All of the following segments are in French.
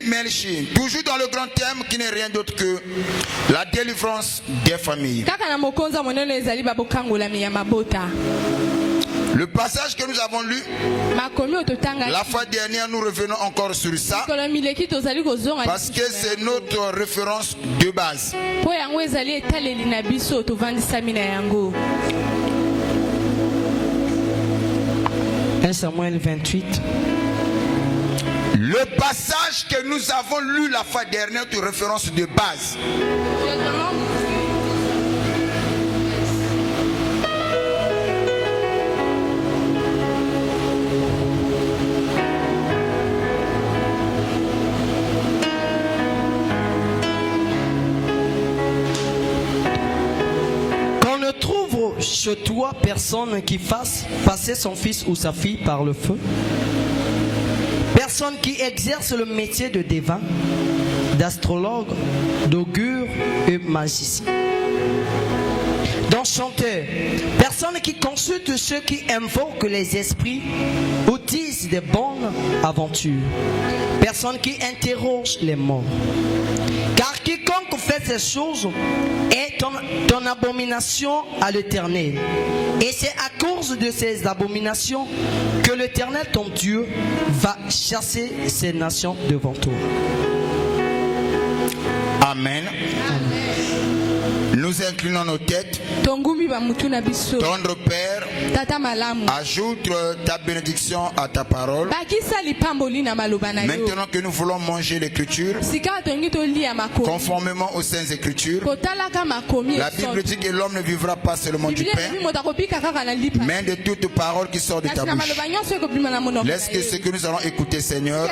Melchi, toujours dans le grand thème qui n'est rien d'autre que la délivrance des familles. Le passage que nous avons lu, la fois dernière, nous revenons encore sur ça parce que c'est notre référence de base. 1 Samuel 28. Le passage que nous avons lu la fois dernière de référence de base. Qu'on ne trouve chez toi personne qui fasse passer son fils ou sa fille par le feu. Personne qui exerce le métier de devin, d'astrologue, d'augure et magicien. D'enchanteur. Personne qui consulte ceux qui invoquent les esprits ou disent des bonnes aventures. Personne qui interroge les morts. Car quiconque fait ces choses est en abomination à l'Éternel. Et c'est à cause de ces abominations que l'Éternel, ton Dieu, va chasser ces nations devant toi. Amen. Nous inclinons nos têtes. Tendre Père, ajoute ta bénédiction à ta parole. Maintenant que nous voulons manger l'écriture conformément aux saintes écritures, la Bible dit que l'homme ne vivra pas seulement du pain, mais de toute parole qui sort de ta bouche. Laisse que ce que nous allons écouter, Seigneur,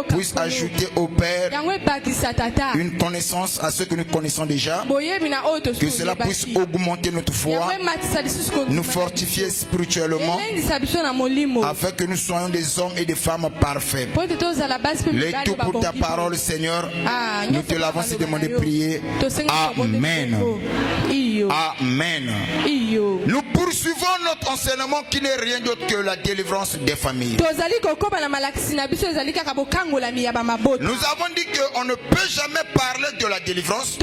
puisse ajouter au Père une connaissance à ce que nous connaissons déjà. Que cela puisse augmenter notre foi, nous fortifier spirituellement, afin que nous soyons des hommes et des femmes parfaits. Les tout pour ta parole, Seigneur, nous te l'avons si demandé prier. Amen. Amen. Nous poursuivons notre enseignement qui n'est rien d'autre que la délivrance des familles. Nous avons dit qu'on ne peut jamais parler de la délivrance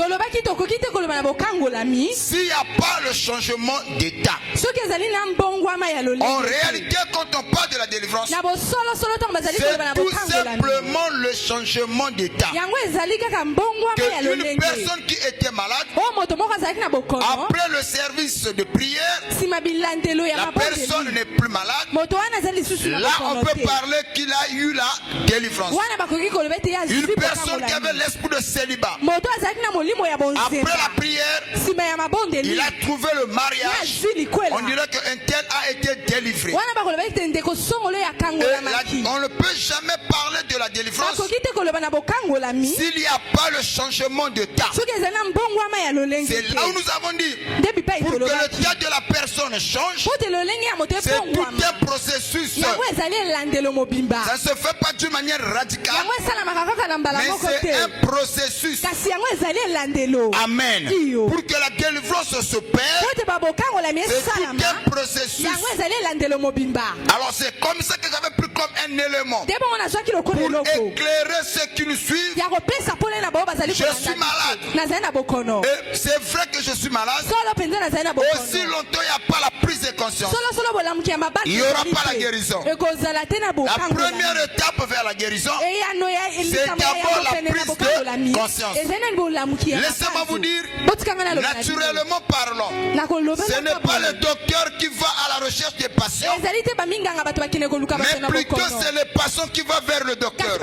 s'il n'y a pas le changement d'état. En réalité, quand on parle de la délivrance, c'est tout simplement le changement d'état. Qu'une personne qui était malade, après le service de prière, la personne n'est plus malade. Là, on peut parler qu'il a eu la délivrance. Une personne qui avait l'esprit de célibat, après la prière, il a trouvé le mariage. On dirait qu'un tel a été délivré. Et on ne peut jamais parler de la délivrance s'il n'y a pas le changement de tas. C'est là où nous avons dit, pour que le tas de la personne change, c'est tout un processus. Ça ne se fait pas d'une manière radicale, mais c'est un processus. Amen. Pour que la délivrance se perd, c'est tout un processus. Alors c'est comme ça que j'avais pris comme un élément pour éclairer ceux qui nous suivent. Je suis malade. Et c'est vrai que je suis malade. Aussi longtemps il n'y a pas la prise de conscience, il n'y aura pas la guérison. La première étape vers la guérison, c'est d'abord la prise de conscience. Laissez-moi vous dire, naturellement parlant, ce n'est pas le docteur qui va à la recherche des patients, mais plutôt c'est le patient qui va vers le docteur.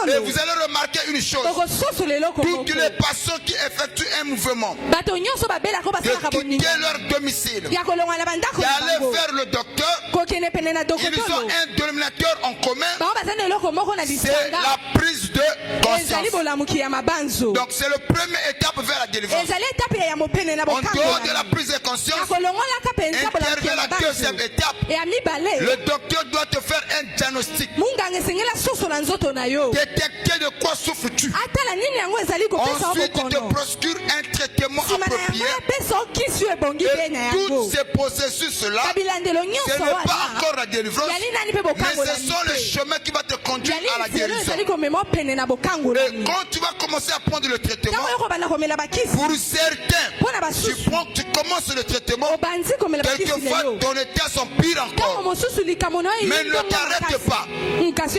Et vous allez remarquer une chose, toutes les patients qui effectuent un mouvement de quitter leur domicile, d'aller vers le docteur, ils ont un dénominateur en commun, c'est la prise de conscience. Donc c'est la première étape vers la délivrance. En dehors de la prise de conscience, intervient la deuxième étape, le docteur doit te faire un diagnostic. Détecter de quoi souffres-tu. Ensuite, il te procure un traitement approprié. Et tous ces processus-là, ce n'est pas encore la délivrance, mais ce sont les chemins qui vont te conduire à la guérison. Et quand tu vas commencer à prendre le traitement, pour certains, tu commences le traitement, quelquefois ton état sont pire encore. Mais ne t'arrête pas.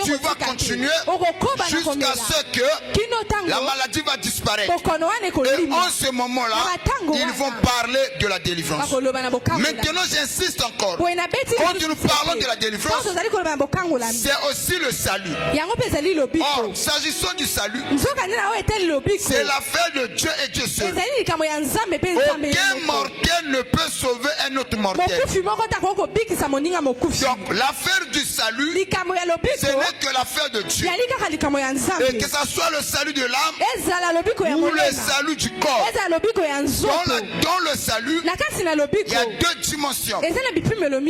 Tu vas continuer jusqu'à ce que la maladie va disparaître. Et en ce moment-là, ils vont parler de la délivrance. Maintenant, j'insiste encore. Quand nous parlons de la délivrance, c'est aussi le salut. Or, s'agissant du salut, c'est l'affaire de Dieu et Dieu seul. Aucun mortel ne peut sauver un autre mortel. Donc, l'affaire du salut, ce n'est que l'affaire de Dieu. Et que ce soit le salut de l'âme ou le salut du corps. Dans le salut, il y a deux dimensions.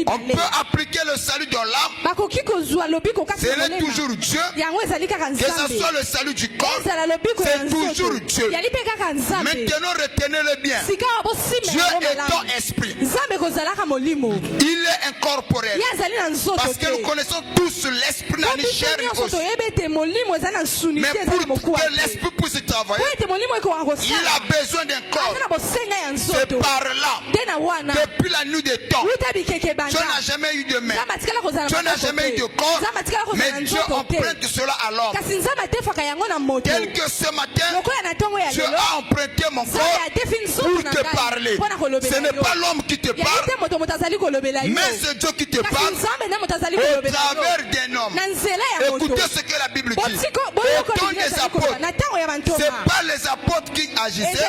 On peut appliquer le salut dans l'âme. C'est toujours Dieu. Que ce soit le salut du corps, c'est toujours Dieu. Maintenant, retenez-le bien. Dieu étant esprit, il est incorporel. Parce que nous connaissons tous l'esprit dans les chair et os. Mais pour que l'esprit puisse travailler, il a besoin d'un corps. C'est par là, depuis la nuit des temps, Dieu n'a jamais eu de main, Dieu n'a jamais eu de corps, mais Dieu emprunte cela alors. Tel que ce matin, Dieu a emprunté mon corps pour te parler. Ce n'est pas l'homme qui te parle, mais c'est Dieu qui te parle au travers d'un homme. Écoutez ce que la Bible dit. Au temps des apôtres, ce n'est pas les apôtres qui agissaient, ce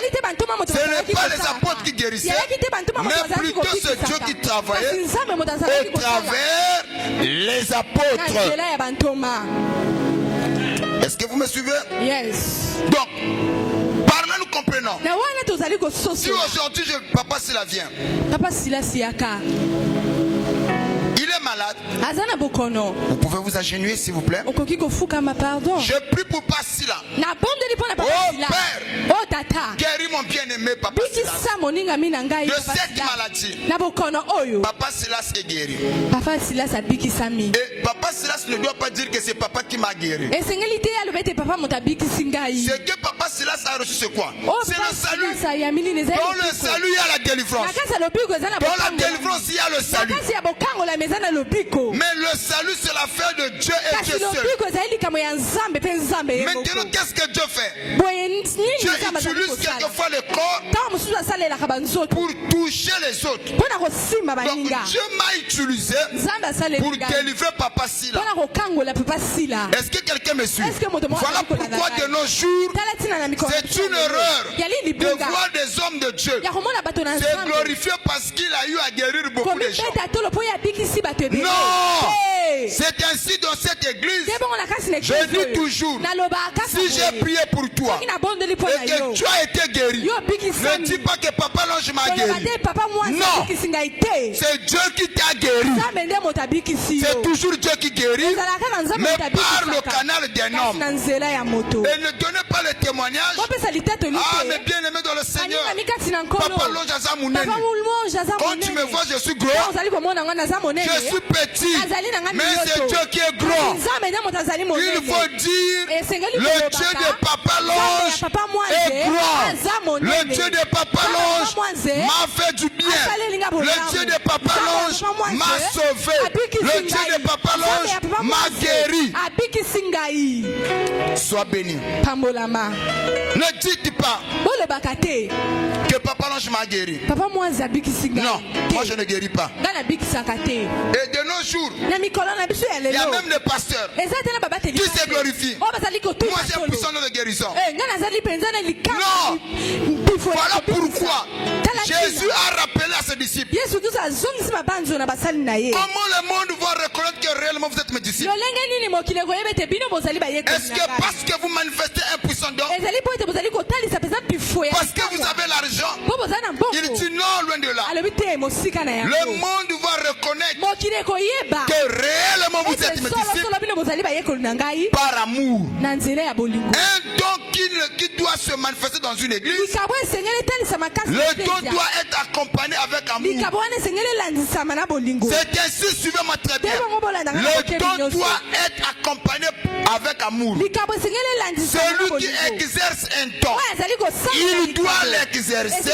n'est pas les apôtres qui guérissaient, mais plutôt c'est Dieu qui travaillait au travers les apôtres. Est-ce que vous me suivez? Yes. Donc, parlons, nous comprenons. Si aujourd'hui Papa Sila vient, il est malade, vous pouvez vous agenouiller s'il vous plaît. Je prie pour Papa Sila. Oh Père, guéris mon bien-aimé Papa Sila de cette maladie. Papa Silas est guéri. Et Papa Silas ne doit pas dire que c'est Papa qui m'a guéri. Ce que Papa Silas a reçu, c'est quoi? C'est le salut. Dans le salut, il y a la délivrance. Dans la délivrance, il y a le salut. Mais le salut, c'est l'affaire de Dieu et Dieu seul. Maintenant, qu'est-ce que Dieu fait? Dieu utilise quelquefois le corps pour toucher les autres. Donc Dieu m'a utilisé pour délivrer Papa Sila. Est-ce que quelqu'un me suit? Voilà pourquoi de nos jours, c'est une erreur de voir des hommes de Dieu se glorifier parce qu'il a eu à guérir beaucoup de gens. Non! C'est ainsi dans cette église. Je dis toujours, si j'ai prié pour toi et que tu as été guéri, ne dis pas que Papa L'Ange m'a guéri. Non! C'est Dieu qui t'a guéri. C'est toujours Dieu qui guérit, mais par le canal d'un homme. Et ne donnez pas le témoignage. Ah, mais bien aimé dans le Seigneur, Papa L'Ange Azamouneni. Quand tu me vois, je suis gros, je suis petit, mais c'est Dieu qui est grand. Il faut dire, le Dieu de Papa L'Ange est grand. Le Dieu de Papa L'Ange m'a fait du bien. Le Dieu de Papa L'Ange m'a sauvé. Le Dieu de Papa L'Ange m'a guéri. Sois béni. Ne dites pas que Papa L'Ange m'a guéri. Non, moi je ne guéris pas. Et de nos jours, il y a même des pasteurs qui se glorifient. Moi j'ai un puissant nom de guérison. Non, voilà pourquoi Jésus a rappelé à ses disciples. Comment le monde va reconnaître que réellement vous êtes mes disciples? Est-ce que parce que vous manifestez un puissant don, Parce que vous avez l'argent. Il dit non, loin de là. Le monde va reconnaître que réellement vous êtes mes disciples par amour. Un don qui doit se manifester dans une église, le don doit être accompagné avec amour. C'est ainsi, suivez-moi très bien. Le don doit être accompagné avec amour. Celui qui exerce un don, il doit l'exercer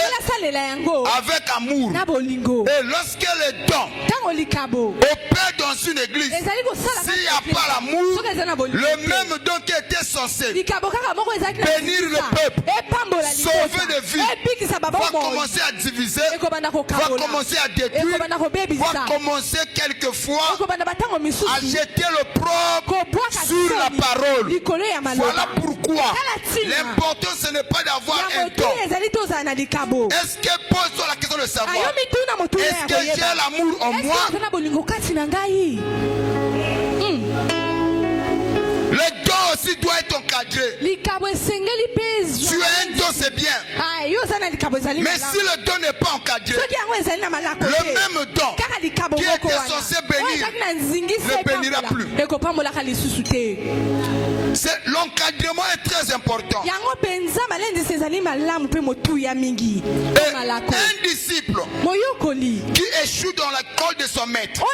avec amour. Et lorsque le don opère dans une église, s'il n'y a pas l'amour, le même don qui était censé bénir le peuple, sauver des vies, va commencer à diviser, va commencer à détruire, va commencer quelquefois à jeter le propre sur la parole. Voilà pourquoi l'important ce n'est pas d'avoir un don. Est-ce que pose-toi la question de savoir, est-ce que j'ai l'amour en moi? Le don aussi doit être encadré. Tu as un don, c'est bien. Mais si le don n'est pas encadré, le même don qui était censé bénir ne bénira plus. L'encadrement est très important. Et un disciple qui échoue dans la colle de son maître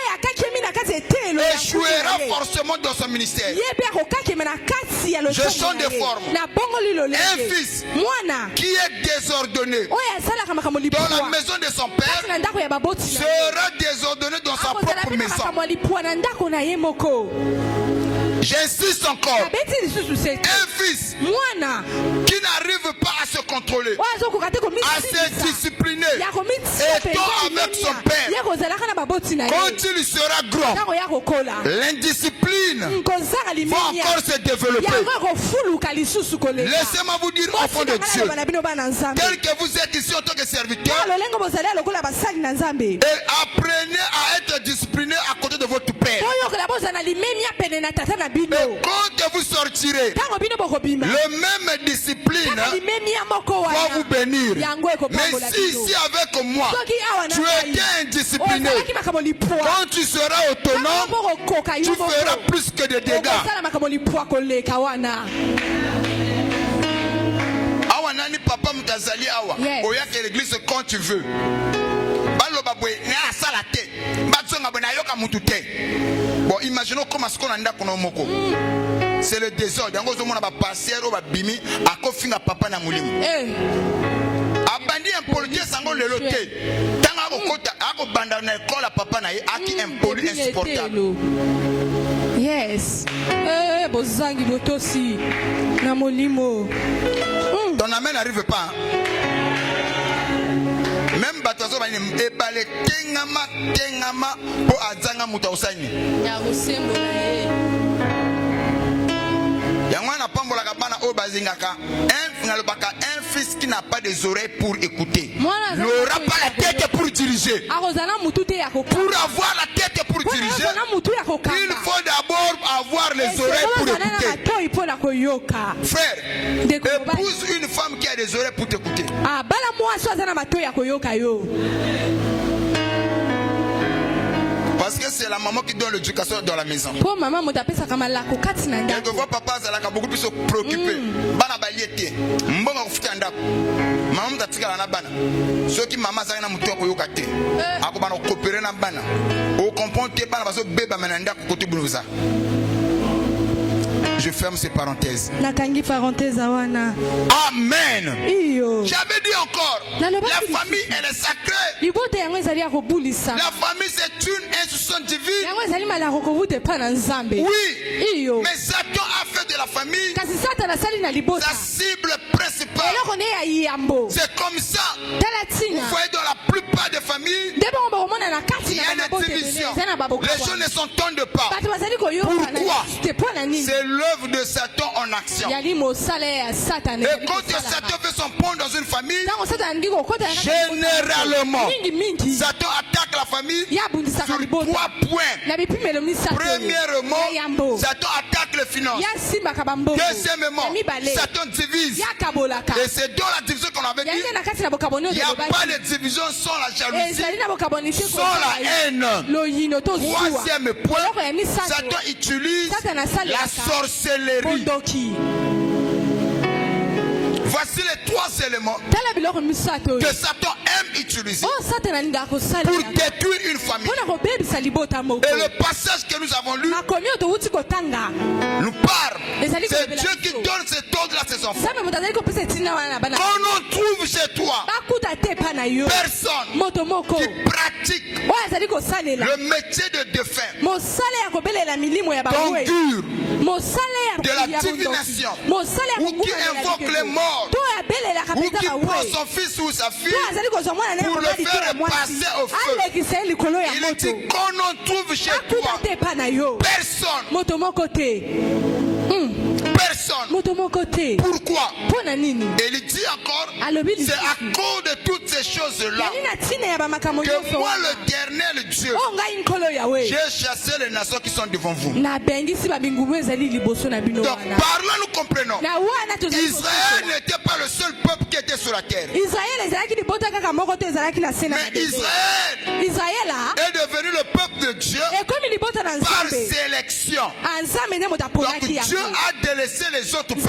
échouera forcément dans son ministère. Je sens des formes. Un fils qui est désordonné dans la maison de son père sera désordonné dans sa propre maison. J'insiste encore. Un fils qui n'arrive pas à se contrôler, à se discipliner, étant avec son père, quand il sera grand, l'indiscipline va encore se développer. Laissez-moi vous dire au fond de Dieu, tel que vous êtes ici en tant que serviteur, et apprenez à être discipliné à côté de votre père. Et quand vous sortirez, le même discipline va vous bénir. Mais si ici avec moi, tu étais indiscipliné, quand tu seras autonome, tu feras plus que des dégâts. Awa nani papa mutazali awa. Oya ke l'église quand tu veux. Bon, imaginons comment est-ce qu'on a moko. C'est le désordre. On a passer au bimi à kofinga papa na mulimu. Abandi impoli sango le loté. Tanga kokota ako banda na école papa na aki impoli insupportable. Yes. Bozangi botosi na molimo. Ton amen n'arrive pas. Même batazo bani ebale tengama po azanga muta osani. Ya usembo na ye. Yangwana pambola kabana o bazingaka. Un fils qui n'a pas des oreilles pour écouter n'aura pas la tête pour diriger. Pour avoir la tête pour diriger, il faut d'abord avoir les oreilles pour écouter. Frère, épouse une femme qui a des oreilles pour t'écouter. Parce que c'est la maman qui donne l'éducation dans la maison. Quelquefois, papa a beaucoup plus préoccupé. Bana baliete, mbonga kufuta ndako. Maman tatika na bana. Ceux qui maman zana mutu ko yokate. Ako bana coopérer na bana. O comprendre que bana baso beba mananda ko kote buluza. Je ferme ces parenthèses. Nakangi parenthèse awana. Amen. J'avais dit encore, la famille elle est sacrée. La famille c'est une institution divine. Oui. Mais Satan a fait de la famille sa cible principale. C'est comme ça. Vous voyez dans la plupart des familles, il y a une division. Les gens ne s'entendent pas. Pourquoi? C'est l'œuvre de Satan en action. Et quand Satan fait son pont dans une famille, généralement, Satan attaque la famille sur 3 points. Premièrement, Satan attaque les finances. Deuxièmement, Satan divise. Et c'est dans la division qu'on avait dit, il n'y a pas de division sans la jalousie, sans la haine. Troisième point, Satan utilise la sorcellerie. Voici les trois éléments que Satan aime utiliser pour détruire une famille. Et le passage que nous avons lu nous parle. C'est Dieu qui donne cet ordre à ses enfants. Quand on trouve chez toi personne qui pratique le métier de défunt, d'endure, de la divination, ou qui invoque les morts, ou qui prend son fils ou sa fille pour le faire passer au feu. Il dit qu'on en trouve chez toi personne. Personne. Pourquoi? Et il dit encore, c'est à cause de toutes ces choses-là que moi, le éternel Dieu, j'ai chassé les nations qui sont devant vous. Donc, parlant, nous comprenons. Israël n'était pas le seul peuple qui était sur la terre. Mais Israël est devenu le peuple de Dieu par sélection. Donc, Dieu a délaissé les autres peuples.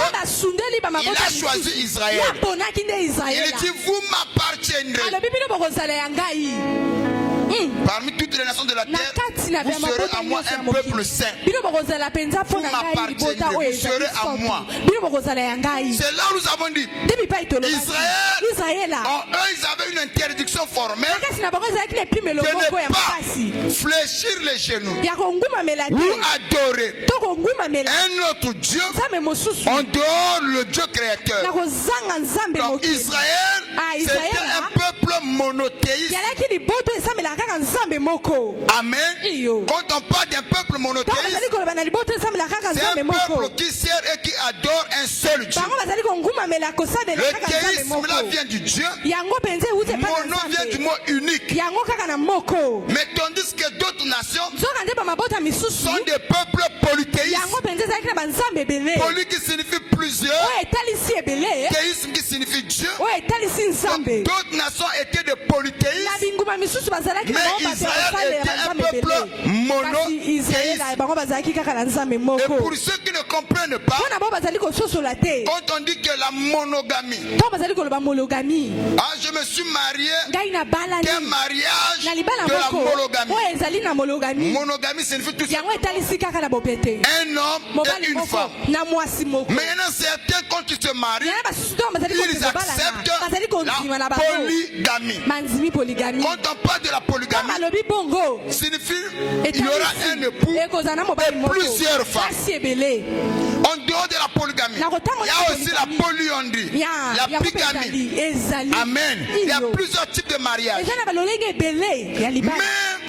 Il a choisi Israël. Il dit, vous m'appartiendrez. Parmi toutes les nations de la terre, vous serez à moi un peuple saint. Vous m'appartiendrez, vous serez à moi. C'est là où nous avons dit, Israël, en eux, ils avaient une interdiction formelle de ne pas fléchir les genoux ou adorer un autre Dieu en dehors le Dieu créateur. Donc Israël, c'était un peuple monothéiste. Amen. Quand on parle d'un peuple monothéiste, c'est un peuple qui sert et qui adore un seul Dieu. Le théisme là vient du Dieu. Mono vient du mot unique. Mais tandis que d'autres nations sont des peuples polythéistes. Poly qui signifie plusieurs, théisme qui signifie Dieu. Donc d'autres nations étaient des polythéistes. Mais Israël était un peuple monothéiste. Et pour ceux qui ne comprennent pas, quand on dit que la monogamie, je me suis marié d'un mariage de la monogamie. Monogamie signifie tout ça. Un homme et une femme. Mais il y en a certains, quand ils se marient, ils acceptent la polygamie. Quand on parle de la polygamie, signifie qu'il y aura un époux et plusieurs femmes. En dehors de la polygamie, il y a aussi la polyandrie, la bigamie. Amen. Il y a plusieurs types de mariages.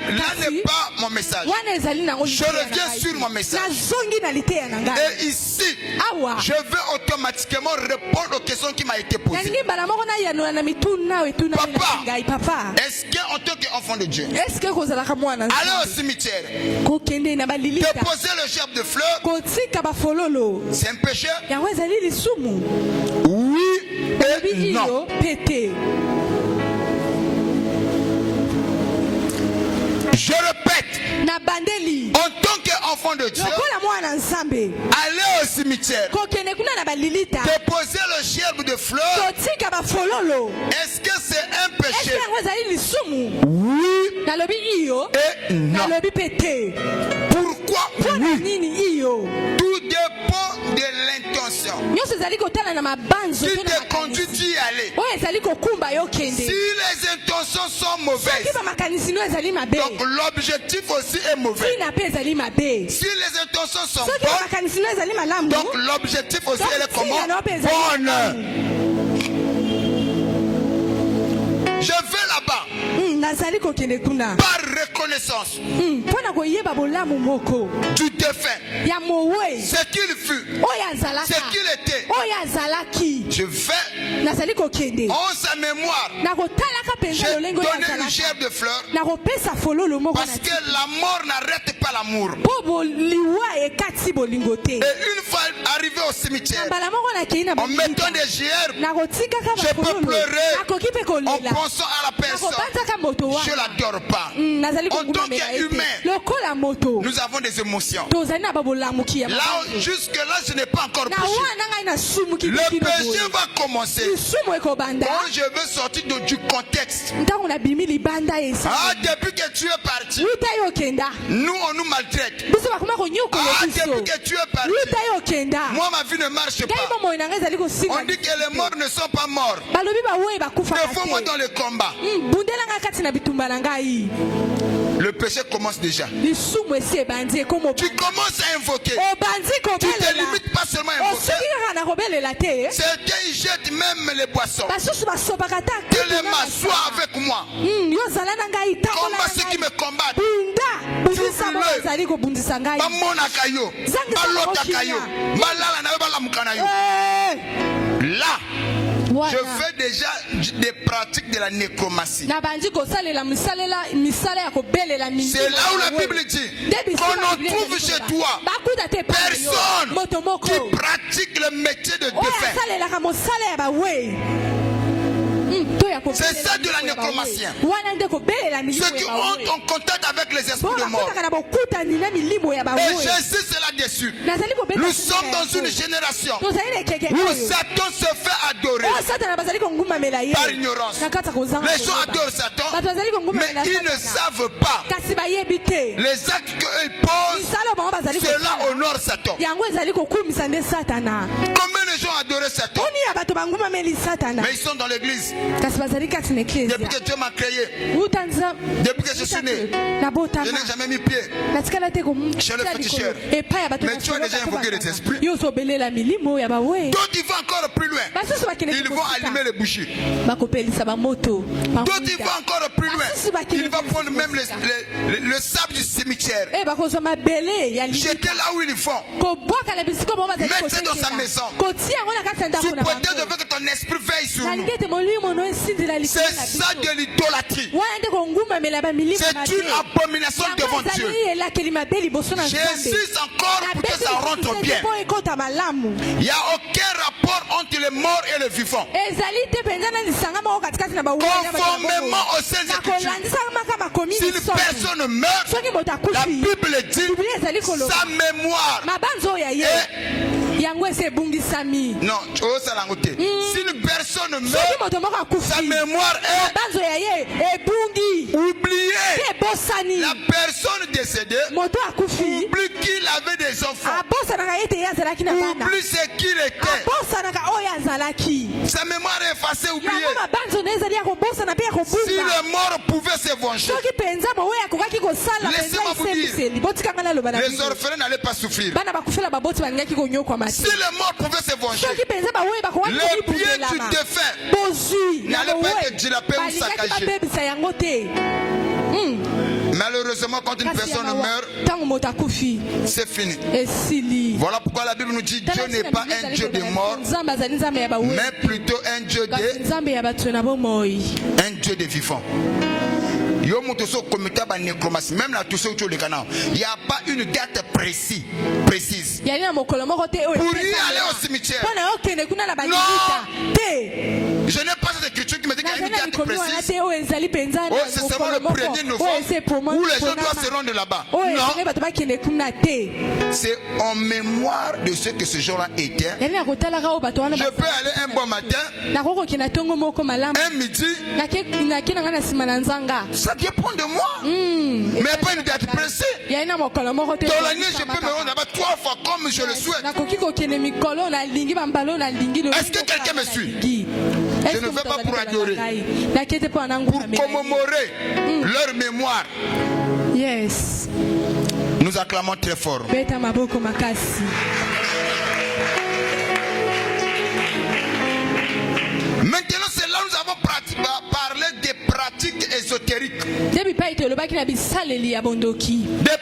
Mais là n'est pas mon message. Je reviens sur mon message. Et ici, je vais automatiquement répondre aux questions qui m'ont été posées. Papa, est-ce qu'en tant qu'enfant de Dieu, aller au cimetière, déposer le gerbe de fleurs, c'est un péché? Oui et non. Je répète, en tant qu'enfant de Dieu, aller au cimetière, déposer le gerbe de fleurs, est-ce que c'est un péché? Oui et non. Pourquoi oui? Tout dépend de l'intention qui te conduit d'y aller. Si les intentions sont mauvaises, donc l'objectif aussi est mauvais. Si les intentions sont bonnes, donc l'objectif aussi est comment? Bonne. Je vais là-bas par reconnaissance du défunt, ce qu'il fut, ce qu'il était. Je vais en sa mémoire, j'ai donné une gerbe de fleurs parce que la mort n'arrête pas l'amour. Et une fois arrivé au cimetière, en mettant des gerbes, je peux pleurer en pensant à la personne. Je ne l'adore pas. En tant qu'humain, nous avons des émotions. Là, jusque-là, je n'ai pas encore péché. Le péché va commencer quand je veux sortir du contexte. Ah, depuis que tu es parti, nous on nous maltraite. Ah, depuis que tu es parti, moi ma vie ne marche pas. On dit que les morts ne sont pas morts. Défends-moi dans le combat. Le péché commence déjà. Tu commences à invoquer. Tu ne te limites pas seulement à invoquer. Certains ils jettent même les boissons. Tellement sois avec moi. Combat ceux qui me combattent. Là, je fais déjà des pratiques de la nécromancie. C'est là où la Bible dit qu'on en trouve chez toi personne qui pratique le métier de défunt. C'est ça de la nécromancien. Ceux qui ont en contact avec les esprits de mort. Et j'insiste là-dessus. Nous sommes dans une génération où Satan se fait adorer par ignorance. Les gens adorent Satan, mais ils ne savent pas les actes qu'ils posent. Cela honore Satan. Combien de gens adorent Satan? Mais ils sont dans l'église. Depuis que Dieu m'a créé, depuis que je suis né, je n'ai jamais mis pied chez le féticheur. Mais tu as déjà invoqué les esprits. D'autres ils vont encore plus loin. Ils vont allumer les bougies. D'autres ils vont encore plus loin. Ils vont prendre même le sable du cimetière. Jeter là où ils font. Mettre dans sa maison. Sous prétexte de que ton esprit veille sur nous. C'est ça de l'idolâtrie. C'est une abomination devant Dieu. J'insiste encore pour que ça rentre bien. Il n'y a aucun rapport entre les morts et les vivants. Conformément aux Saintes Écritures, si une personne meurt, la Bible dit sa mémoire est... Non, si une personne meurt, sa mémoire est oubliée. La personne décédée oublie qu'il avait des enfants, oublie ce qu'il était. Sa mémoire est effacée, oubliée. Si le mort pouvait se venger, laissez-moi vous dire, les orphelins n'allaient pas souffrir. Si le mort pouvait se venger, les pieds du défunt n'allaient pas être dilapés ou saccagés. Malheureusement, quand une personne meurt, c'est fini. Voilà pourquoi la Bible nous dit Dieu n'est pas un Dieu des morts, mais plutôt un Dieu des vivants. Même la touche il n'y a pas une date précise. Pour y aller au cimetière. Non. Je n'ai pas cette écriture qui me dit qu'il y a une date précise. Oh, c'est seulement le 1er novembre où les gens doivent se rendre là-bas. Non. C'est en mémoire de ce que ce jour-là était. Je peux aller un bon matin, un midi. Ça dépend de moi. Mais pas une date précise. Dans l'année, je peux me rendre là-bas 3 fois comme je le souhaite. Est-ce que quelqu'un me suit? Je ne veux pas pour adorer, pour commémorer leur mémoire. Yes. Nous acclamons très fort. Maintenant, c'est là où nous avons parlé des pratiques ésotériques. Des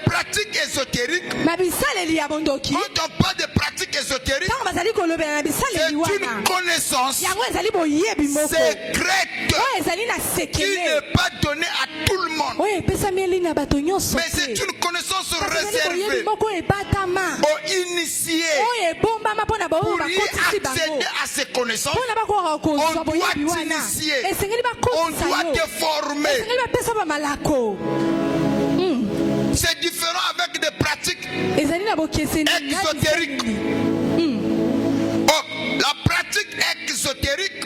pratiques ésotériques. Quand on parle de pratiques ésotériques, c'est une connaissance secrète qui n'est pas donnée à tout le monde. Mais c'est une connaissance connaissance réservée aux initiés. Pour y accéder à ces connaissances, on doit t'initier, on doit te former. C'est différent avec des pratiques exotériques. La pratique exotérique,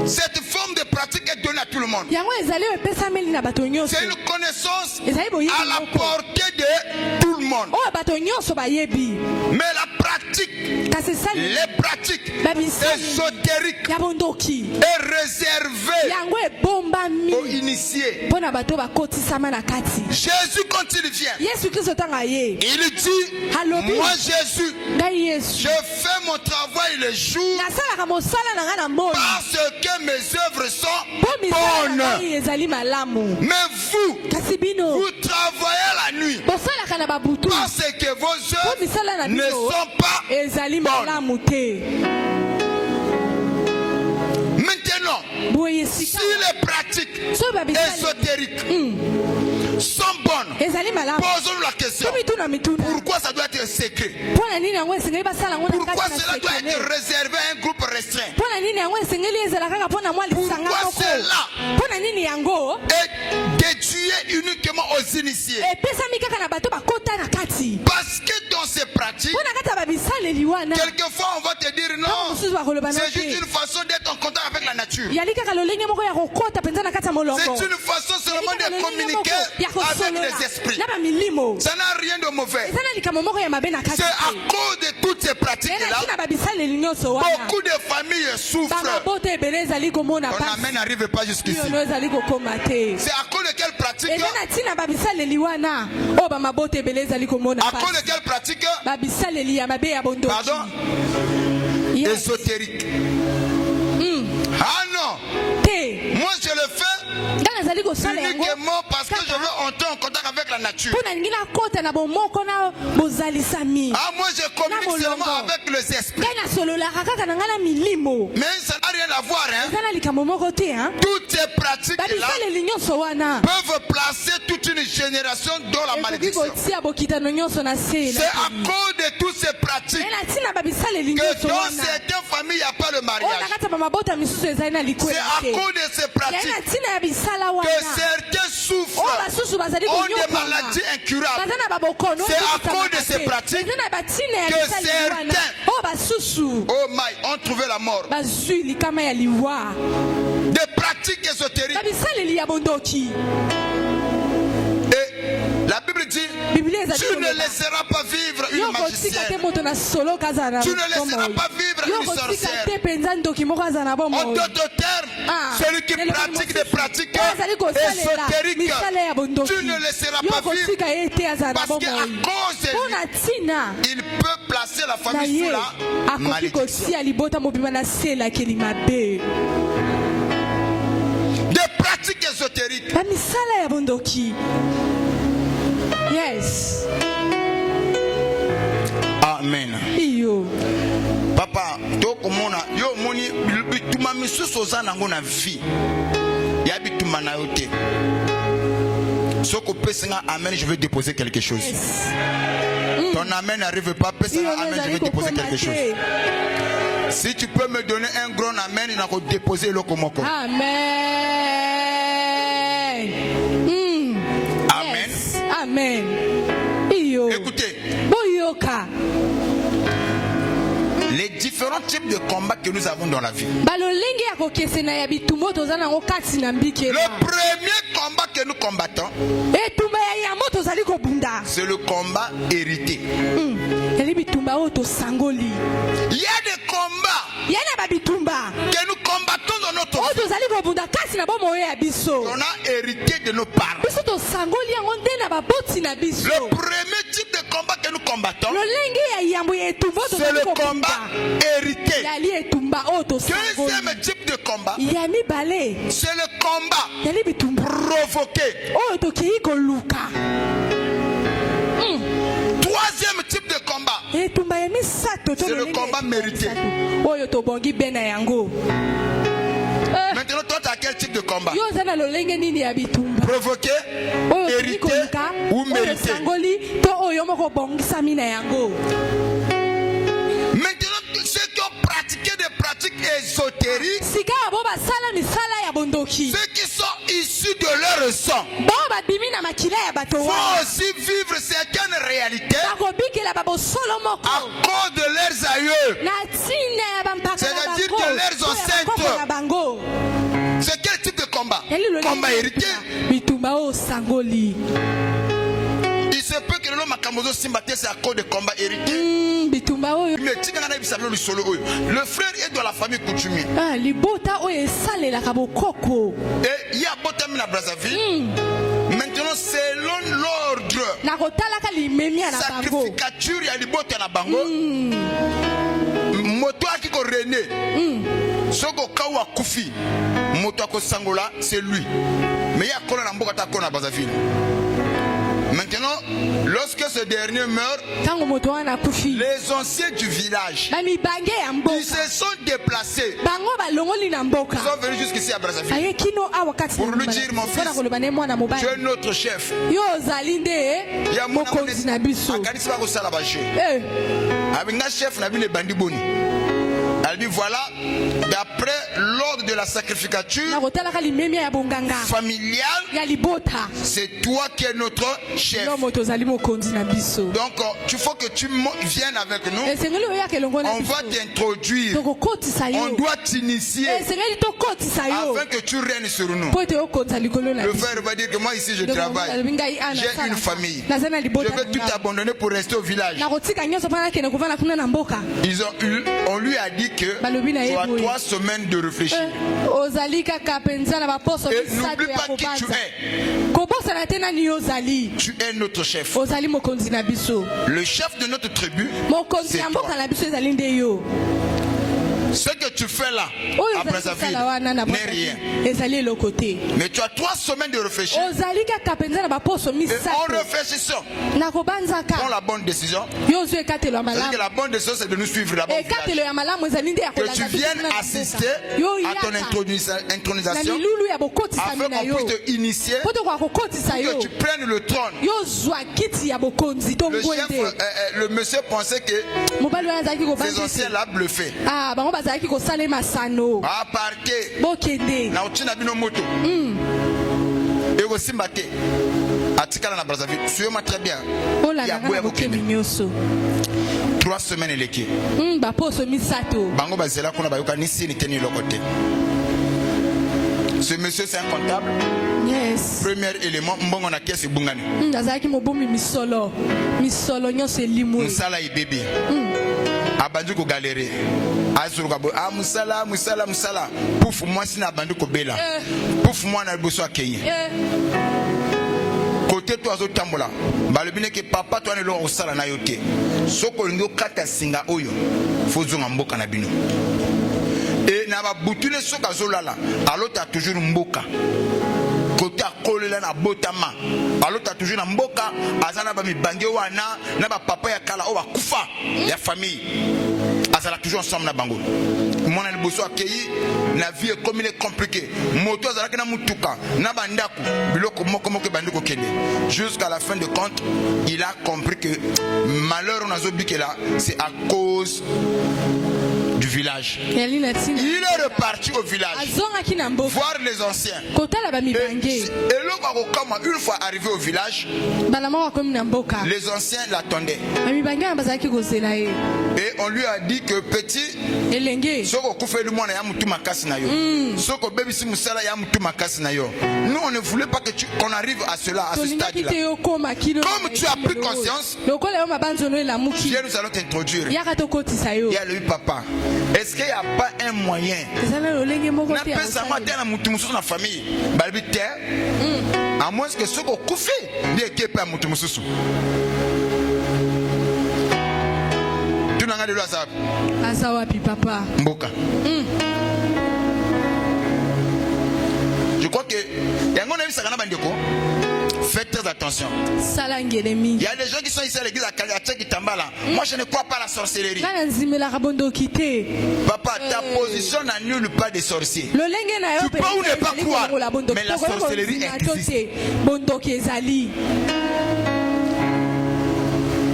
cette forme de pratique est donnée à tout le monde. C'est une connaissance à la portée de tout le monde. Mais la pratique, les pratiques ésotériques est réservée aux initiés. Jésus, quand il vient, il dit, moi Jésus, je fais mon travail le jour parce que mes œuvres sont bonnes. Mais vous travaillez la nuit parce que vos œuvres ne sont pas bonnes. Maintenant, si les pratiques ésotériques sont bonnes, posons-nous la question, pourquoi ça doit être secret? Pourquoi cela doit être réservé à un groupe restreint? Pourquoi cela est dédié uniquement aux initiés? Parce que dans ces pratiques, quelquefois on va te dire non, c'est juste une façon d'être en contact avec la nature. C'est une façon seulement de communiquer avec les esprits. Ça n'a rien de mauvais. C'est à cause de toutes ces pratiques-là, beaucoup de familles souffrent. Ton amen n'arrive pas jusqu'ici. C'est à cause de quelle pratique? À cause de quelle pratique? Pardon? Ésotérique. Ah non. Moi je le fais uniquement parce que je veux entrer en contact avec la nature. Ah, moi je communique seulement avec les esprits. Mais ça n'a rien à voir, hein? Toutes ces pratiques-là peuvent placer toute une génération dans la malédiction. C'est à cause de toutes ces pratiques que dans certaines familles il n'y a pas le mariage. C'est à cause de ces pratiques que certains souffrent, ont des maladies incurables. C'est à cause de ces pratiques que certains, oh my, ont trouvé la mort. Des pratiques ésotériques. Et la Bible dit, tu ne laisseras pas vivre une magicienne. Tu ne laisseras pas vivre une sorcière. En d'autres termes, celui qui pratique des pratiques ésotériques, tu ne laisseras pas vivre parce qu'à cause de lui, il peut placer la famille sous la malédiction. Des pratiques ésotériques. Yes. Amen. Papa, tokomona yo moni bituma misusu ozana ngo na vie. Ya bituma na yote. Soko pesinga amen, je veux déposer quelque chose. Ton amen n'arrive pas, pesinga amen, je veux déposer quelque chose. Si tu peux me donner un grand amen, il n'a qu'à déposer le komoko. Amen. Amen. Yes. Amen. Écoutez. Les différents types de combats que nous avons dans la vie. Le premier combat que nous combattons, c'est le combat hérité. Il y a des combats que nous combattons dans notre vie. On a hérité de nos parents. Le premier type de combat que nous combattons, c'est le combat hérité. Deuxième type de combat, c'est le combat provoqué. Troisième type de combat, c'est le combat mérité. Maintenant, toi, tu as quel type de combat? combat. Provoquer, hériter ou mériter. Maintenant, ceux qui ont pratiqué des pratiques ésotériques, ceux qui sont issus de leur sang, vont aussi vivre certaines réalités à cause de leurs aïeux, c'est-à-dire de leurs ancêtres. C'est quel type de combat? Combat hérité. Il se peut que l'homme a c'est à cause de combat hérité. Le frère est de la famille coutumier. Et il y a Botam à Brazzaville. Maintenant, selon l'ordre, sacrificature, il y a des bottes à Bango. Moto qui ko René. Soko Kawa Koufi. Moto ko Sangola, c'est lui. Mais il y a Kona Mbokata Kona Brazzaville. Maintenant, lorsque ce dernier meurt, les anciens du village, ils se sont déplacés. Ils sont venus jusqu'ici à Brazzaville pour lui dire, mon fils, tu es notre chef. Elle dit voilà, d'après l'ordre de la sacrificature familiale, c'est toi qui es notre chef. Donc il faut que tu viennes avec nous. On va t'introduire. On doit t'initier afin que tu règnes sur nous. Le frère va dire que moi ici je travaille. J'ai une famille. Je veux tout abandonner pour rester au village. On lui a dit que tu as 3 semaines de réfléchir. Et n'oublie pas qui tu es. Tu es notre chef. Le chef de notre tribu, c'est toi. Ce que tu fais là, à Brazzaville, n'est rien. Mais tu as 3 semaines de réfléchir. Et en réfléchissant, prends la bonne décision. C'est-à-dire que la bonne décision, c'est de nous suivre d'abord. Que tu viennes assister à ton intronisation afin qu'on puisse te initier pour que tu prennes le trône. Le monsieur pensait que ces anciens l'ont bluffé. Ah, partez. Na uchina bino moto. Ego simbate. Atikala na Brazzaville. Suivez-moi très bien. Ya 3 semaines eleki. Bango bazela kuna bayoka nisi ni teni lokote. Ce monsieur c'est un comptable. Yes. Premier élément, mbongo na kiasi bungani. Azaki mobomi misolo nyose limu. Musala ibebe. Abandu ko galérer. Azuruka bo musala. Pouf moi sina abandu ko bela. Pouf moi na boso akenye. Côté toi zo tambola. Balobine ke papa toi ne lo osala na yote. Soko ndo kata singa oyo. Fozonga mboka na bino. Et na ba butule soka zolala. Alors tu as toujours mboka. Côté à kolela na botama. Alors tu as toujours na mboka. Azana ba mi bange wana na ba papa ya kala o ba kufa ya famille. Azala toujours ensemble na bango. Mon alboso akei la vie est comme il est compliqué. Moto azala na mutuka na bandaku biloko moko bandiko kende. Jusqu'à la fin de compte, il a compris que malheur on a zobiké là, c'est à cause du village. Il est reparti au village voir les anciens. Et une fois arrivé au village, les anciens l'attendaient. Et on lui a dit que petit, nous on ne voulait pas que qu'on arrive à cela, à ce stade-là. Comme tu as pris conscience, viens, nous allons t'introduire. Il y a le papa. Est-ce qu'il n'y a pas un moyen? À moins que ce qu'on coupe, il n'y ait pas un moutoumousou. Tu n'as pas de l'eau à Azawapi, papa. Mboka. Je crois que. Faites très attention. Il y a des gens qui sont ici à l'église à Kitambala. Moi, je ne crois pas à la sorcellerie. Papa, ta position n'annule pas des sorciers. Tu peux ou ne pas croire, mais la sorcellerie existe.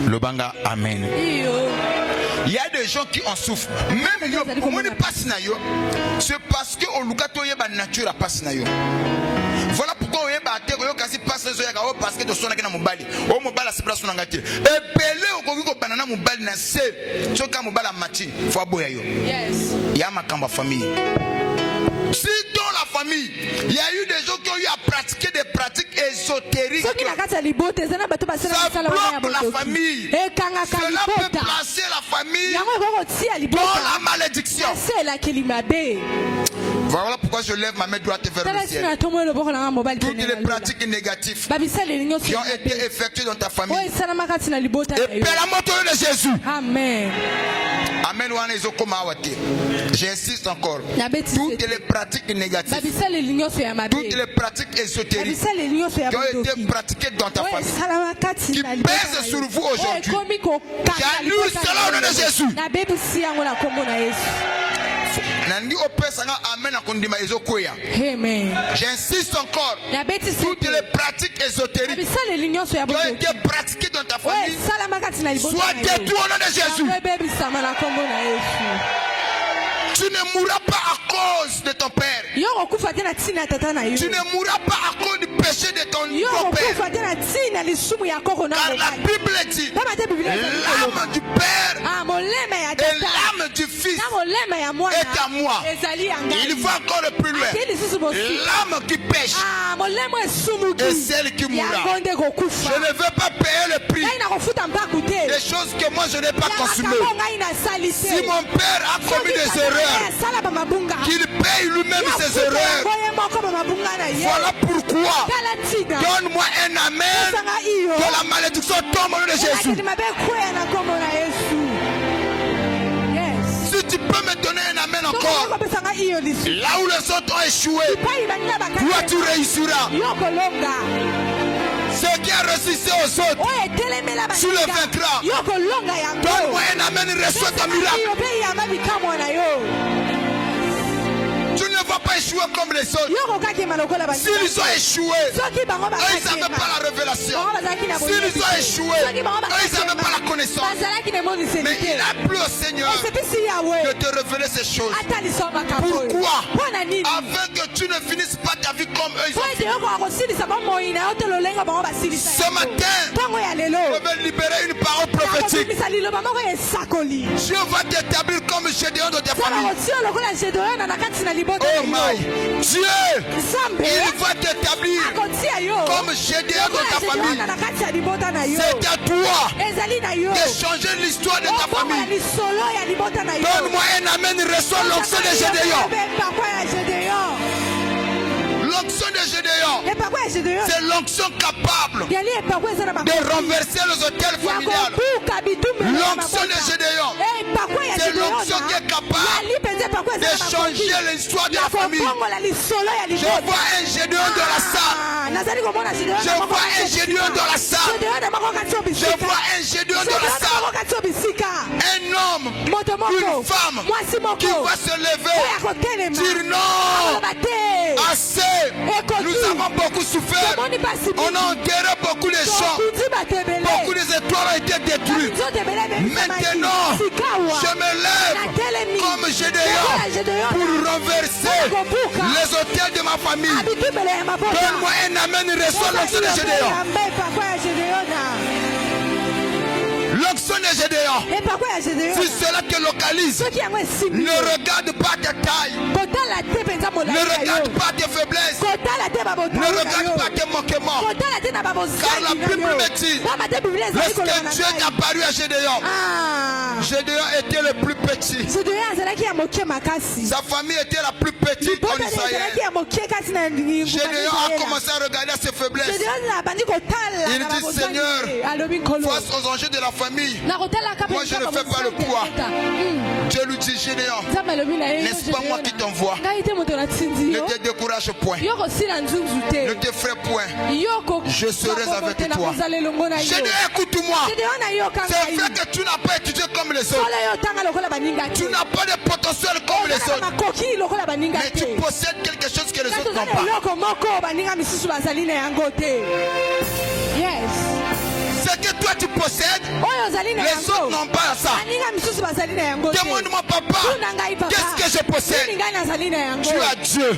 Le banga, amen. Il y a des gens qui en souffrent. Même yo, c'est parce que au lukato yeba nature a passe na yo. Voilà pourquoi yeba te yo kasi passe zo ya parce que to sona na mobali. O mobali a separa sona ngati. Epele okoki ko banana mobali na se. Soka mobali mati, faut aboya yo. Yes. Il y a ma kamba famille. Si dans la famille, il y a eu des gens qui ont eu à pratiquer des pratiques ésotériques. Ça bloque la famille. Cela peut placer la famille dans la malédiction. Voilà pourquoi je lève ma main droite vers le ciel. Toutes les pratiques négatives qui ont été effectuées dans ta famille. Et Père, la moto de Jésus. Amen. Amen. J'insiste encore. Toutes les pratiques négatives, toutes les pratiques ésotériques qui ont été pratiquées dans ta famille, qui pèsent sur vous aujourd'hui, j'annule cela au nom de Jésus. J'insiste encore. Toutes les pratiques ésotériques qui ont été pratiquées dans ta famille soient détruites au nom de Jésus. Tu ne mourras pas à cause de ton père. Tu ne mourras pas à cause du péché de ton père. Car la Bible dit l'âme du père et l'âme du fils est à moi. Il va encore plus loin. L'âme qui pêche et celle qui mourra. Je ne veux pas payer le prix des choses que moi je n'ai pas consommées. Si mon père a commis des erreurs, qu'il paye lui-même ses erreurs. Voilà pourquoi donne-moi un amen que la malédiction tombe au nom de Jésus. Si tu peux me donner un amen encore, là où les autres ont échoué, toi tu réussiras. Ce qui a résisté aux autres, tu le vaincras. Donne-moi un amen, reçois ta miracle. Tu ne vas pas échouer comme les autres. S'ils ont échoué, eux, ils n'avaient pas la révélation. S'ils ont échoué, eux, ils n'avaient pas la connaissance. Mais il a plu au Seigneur de te révéler ces choses. Pourquoi? Afin que tu ne finisses pas ta vie comme eux, ils ont fini. Ce matin, je vais libérer une parole prophétique. Dieu va t'établir comme Gédéon de ta famille. Oh my Dieu, il va t'établir comme Gédéon de ta famille. C'est à toi de changer l'histoire de ta famille. Donne-moi un amen, reçois l'onction de Gédéon. L'onction de Gédéon, c'est l'onction capable de renverser les hôtels familiales. L'onction de Gédéon, c'est l'onction qui est capable de changer l'histoire de la famille. Je vois un Gédéon dans la salle. Je vois un Gédéon dans la salle. Je vois un Gédéon dans la salle. Un homme, une femme qui va se lever, dire non, assez. Nous avons beaucoup souffert. On a enterré beaucoup de champs. Beaucoup des étoiles ont été détruites. Maintenant, je me lève comme Gédéon pour renverser les hôtels de ma famille. Donne-moi un amen, reçois l'onction de Gédéon. L'onction de Gédéon, si cela te localise, ne regarde pas tes tailles, ne regarde pas tes faiblesses, ne regarde pas tes manquements, car la Bible me dit, lorsque Dieu est apparu à Gédéon, Gédéon était le plus petit, sa famille était la plus petite en Israël. Gédéon a commencé à regarder ses faiblesses. Il dit, Seigneur, face aux enjeux de la famille, moi je ne fais pas le poids. Dieu lui dit, j'ai Gédéon, n'est-ce pas moi qui t'envoie? Ne te décourage point. Ne te ferai point. Je serai avec toi. Gédéon, écoute-moi. C'est vrai que tu n'as pas étudié comme les autres. Tu n'as pas de potentiel comme les autres. Mais tu possèdes quelque chose que les autres n'ont pas. Ce que toi tu possèdes, les autres n'ont pas ça. Demande-moi, papa, qu'est-ce que je possède? Tu as Dieu.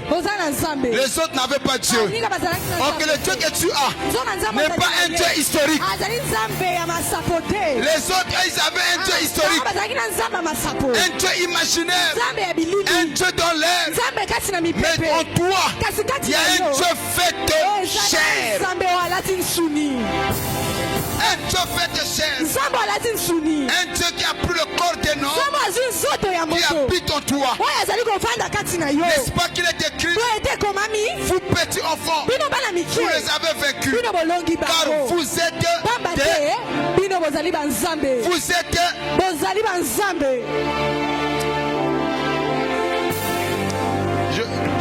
Les autres n'avaient pas Dieu. Donc le Dieu que tu as n'est pas un Dieu historique. Les autres, ils avaient un Dieu historique, un Dieu imaginaire, un Dieu dans l'air. Mais en toi, il y a un Dieu fait de chair. Un Dieu fait de chair. Un Dieu qui a pris le corps des noms, qui habite en toi. N'est-ce pas qu'il est écrit? Vous petits enfants, vous les avez vaincus, car vous êtes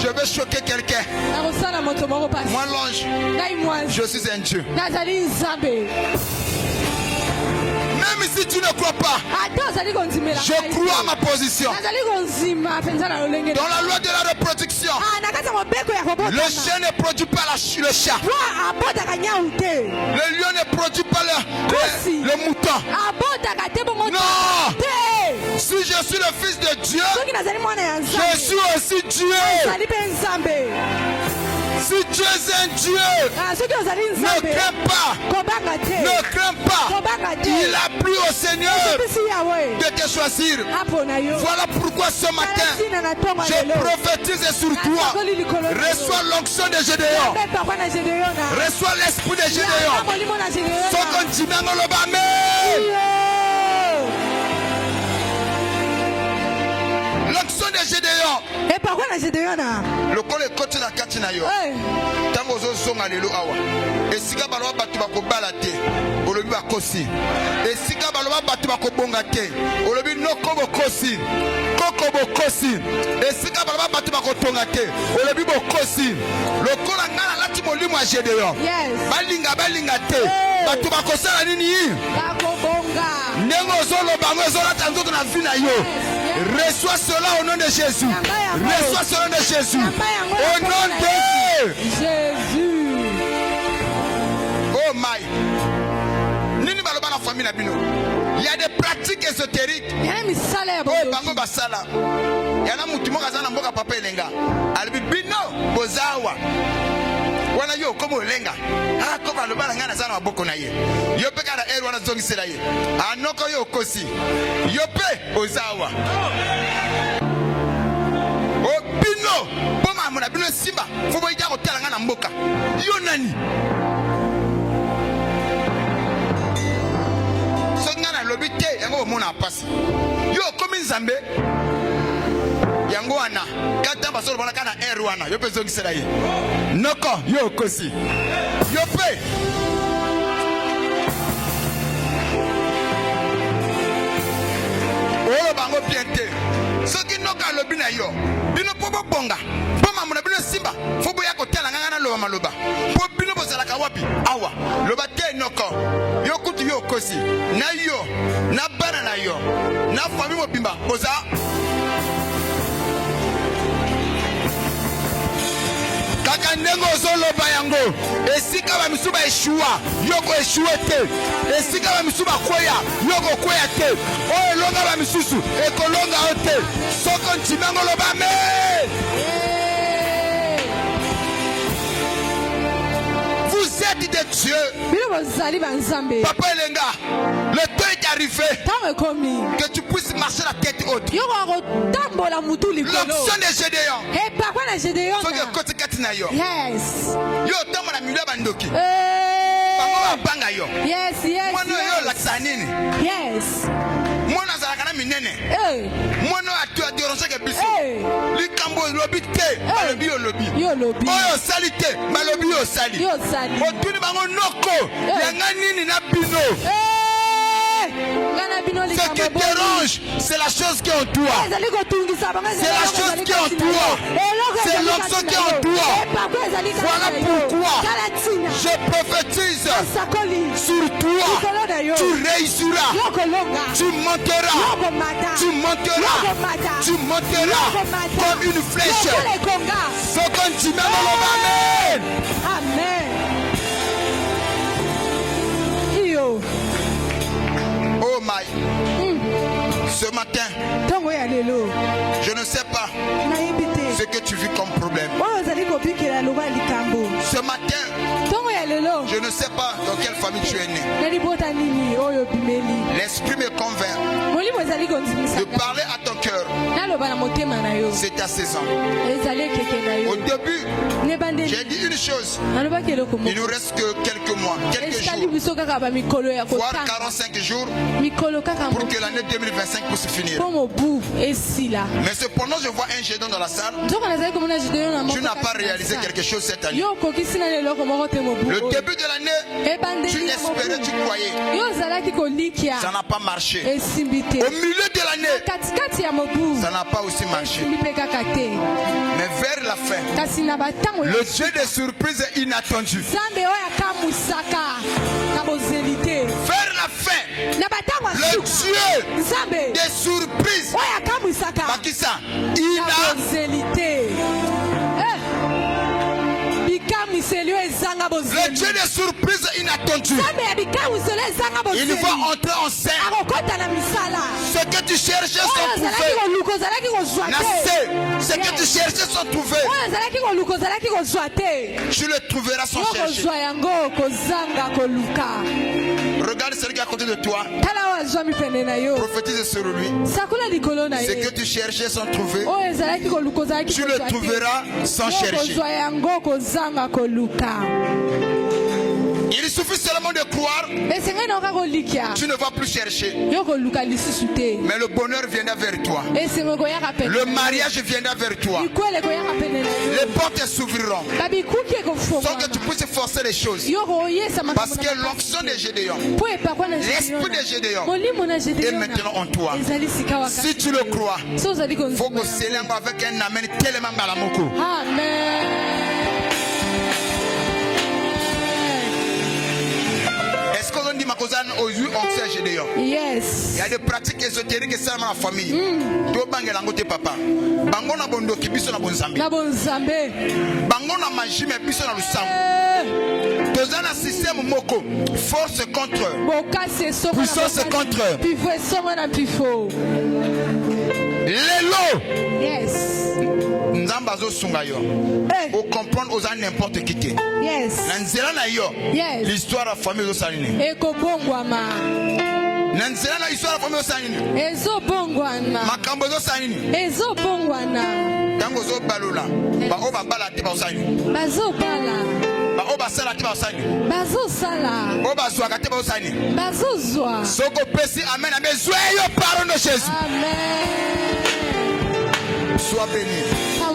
Je vais choquer quelqu'un. Moi l'ange, je suis un Dieu. Même si tu ne crois pas, je crois à ma position. Dans la loi de la reproduction, le chien ne produit pas le chat. Le lion ne produit pas le mouton. Non! Si je suis le fils de Dieu, je suis aussi Dieu. Si tu es un Dieu, ne crains pas. Ne crains pas. Il a plu au Seigneur de te choisir. Voilà pourquoi ce matin, je prophétise sur toi. Reçois l'onction de Gédéon. Reçois l'esprit de Gédéon. L'onction de Gédéon. Le col est côté la katinayo. Tango zonga lelo awa. Esika baloba batu bakobala te. Olobi bakosi. Esika baloba batu bakobonga te. Olobi noko bokosi. Koko bokosi. Esika baloba batu bakotonga te. Olobi bokosi. Le col ngana lati molimo a Gédéon. Balinga te. Batu bakosala nini? Bakobonga. Nengo zolo bango zola tanzo na vie na yo. Reçois cela au nom de Jésus. Reçois cela au nom de Jésus. Au nom de Jésus. Oh my. Nini baloba na famille na bino. Il y a des pratiques ésotériques. Oh bango basala. Yana mutu mo kazana mboka papa elenga. Alibi bino bozawa. Wana yo komo elenga. Ah ko baloba na ngana sana maboko na ye. Yo pe kana eri wana zongisela ye. Anoko yo kosi. Yo pe ozawa. Oh bino. Boma mona bino simba. Fubo ija ko tala ngana mboka. Yo nani? So ngana lobite yango mona pasi. Yo komi nzambe. Yango wana kata basolo bana kana eri wana. Yo pe zongisela ye. Noko yo kosi. Yo pe. Oh bango piente. Soki noka lobi na yo. Bino pobo bonga. Poma mona bino simba. Fobo yako tela ngana loba maloba. Po bino bozala ka wapi? Awa. Loba te noko. Yo kutu yo kosi. Na yo. Na bana na yo. Na fami mo bimba. Boza. Kaka nengo zoloba yango. Esika ba misuba eshua. Yoko eshua te. Esika ba misuba koya. Yoko koya te. O elonga ba misusu. Ekolonga ote. Soko ntimango loba me. Vous êtes des dieux. Papa Elenga, le temps est arrivé que tu puisses marcher la tête haute. L'onction de Gédéon. Yes. Yo tamo na milio bandoki. Banga yo. Yes. Mono yo laksanini. Yes. Mono zalaka na minene. Mono atu adoronse ke biso. Likambo lobi te, balobi yo lobi. Oyo sali te, balobi yo sali. Otuni bango noko, yanga nini na bino. Ce qui dérange, c'est la chose qui est en toi. C'est la chose qui est en toi. C'est l'onction qui est en toi. Voilà pourquoi je prophétise sur toi. Tu réussiras. Tu monteras. Tu monteras. Tu monteras comme une flèche. Ce qu'on dit même à l'homme. Amen. Oh my. Ce matin, je ne sais pas ce que tu vis comme problème. Ce matin, je ne sais pas dans quelle famille tu es né. L'esprit me convainc de parler à ton cœur. C'est à 16 ans. Au début, j'ai dit une chose. Il nous reste que quelques mois, quelques jours, voire 45 jours pour que l'année 2025 puisse finir. Mais cependant, je vois un gédon dans la salle. Tu n'as pas réalisé quelque chose cette année. Le début de l'année, tu espérais, tu croyais. Ça n'a pas marché. Au milieu de l'année, ça n'a pas aussi marché. Mais vers la fin, le Dieu des surprises est inattendu. Vers la fin, le Dieu des surprises, Bakissa, le Dieu des surprises inattendues. Il va entrer en scène. Ce que tu cherchais sans trouver. Ce que tu cherchais sans trouver, tu le trouveras sans chercher. Regarde celui qui est à côté de toi. Prophétise sur lui. Ce que tu cherchais sans trouver, tu le trouveras sans chercher. Il suffit seulement de croire. Tu ne vas plus chercher. Mais le bonheur viendra vers toi. Le mariage viendra vers toi. Les portes s'ouvriront. Sans que tu puisses forcer les choses. Parce que l'onction de Gédéon, l'esprit de Gédéon est maintenant en toi. Si tu le crois, il faut que célèbre avec un amen tellement malamoko. Amen. Est-ce qu'on dit Makozan aux yeux onction Gédéon? Yes. Il y a des pratiques ésotériques seulement dans la famille. Do bangé langote papa. Bango na bondo kibiso na bonzambe. Na bonzambe. Bango na magie mais biso na lusambo. Tozana système moko. Force contre. Puissance contre. Lelo. Yes. Nzambazo sungayo. Au comprendre aux n'importe qui. Yes. Nanzela na yo. Yes. L'histoire de la famille de Saline. Eko bongwama. Nanzela na histoire de la famille de Saline. Ezo bongwana. Makambo zo Saline. Ezo bongwana. Tango zo balula. Ba oba bala te ba Saline. Bazo bala. Ba oba sala te ba Saline. Bazo sala. Oba zwa te ba Saline. Bazo zwa. Soko pesi amen amen. Joyeux parole de Jésus. Amen. Sois béni.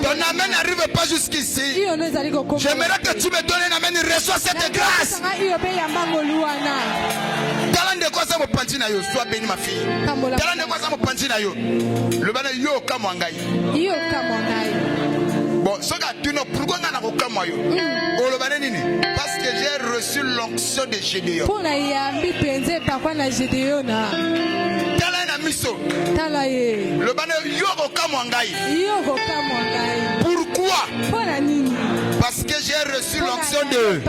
Ton amen n'arrive pas jusqu'ici. J'aimerais que tu me donnes un amen. Reçois cette grâce. Talande quoi ça me panti na yo. Sois béni ma fille. Talande quoi ça me panti na yo. Le bana yo kamwangai. Yo kamwangai. Bon, ce gars tu ne pourquoi na ko kamwayo. O le bana nini? Parce que j'ai reçu l'onction de Gédéon. Pour na yambi penze pakwa na Gédéon na. Le banner Yoko Kamwangai. Pourquoi? Parce que j'ai reçu l'onction de.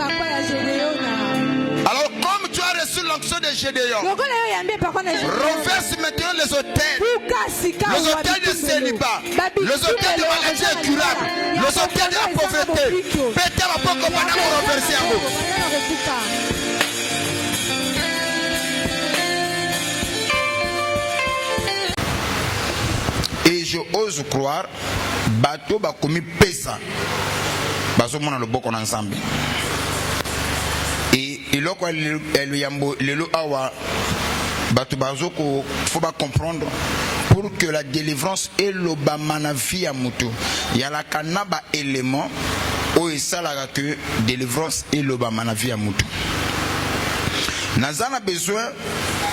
Alors comme tu as reçu l'onction de Gédéon, renverse maintenant les hôtels. Les hôtels de célibat, les hôtels de maladie incurable, les hôtels de la pauvreté. Pété ma porte pour renverser un mot. Et je ose croire, bateau ba komi pesa, baso mona le boko ensemble. Et loko el yambo lelo awa, bateau baso ko faut pas comprendre pour que la délivrance et l'obamana via mutu. Il y a la kanaba élément où il s'alaga que délivrance et l'obamana via mutu. Nazana besoin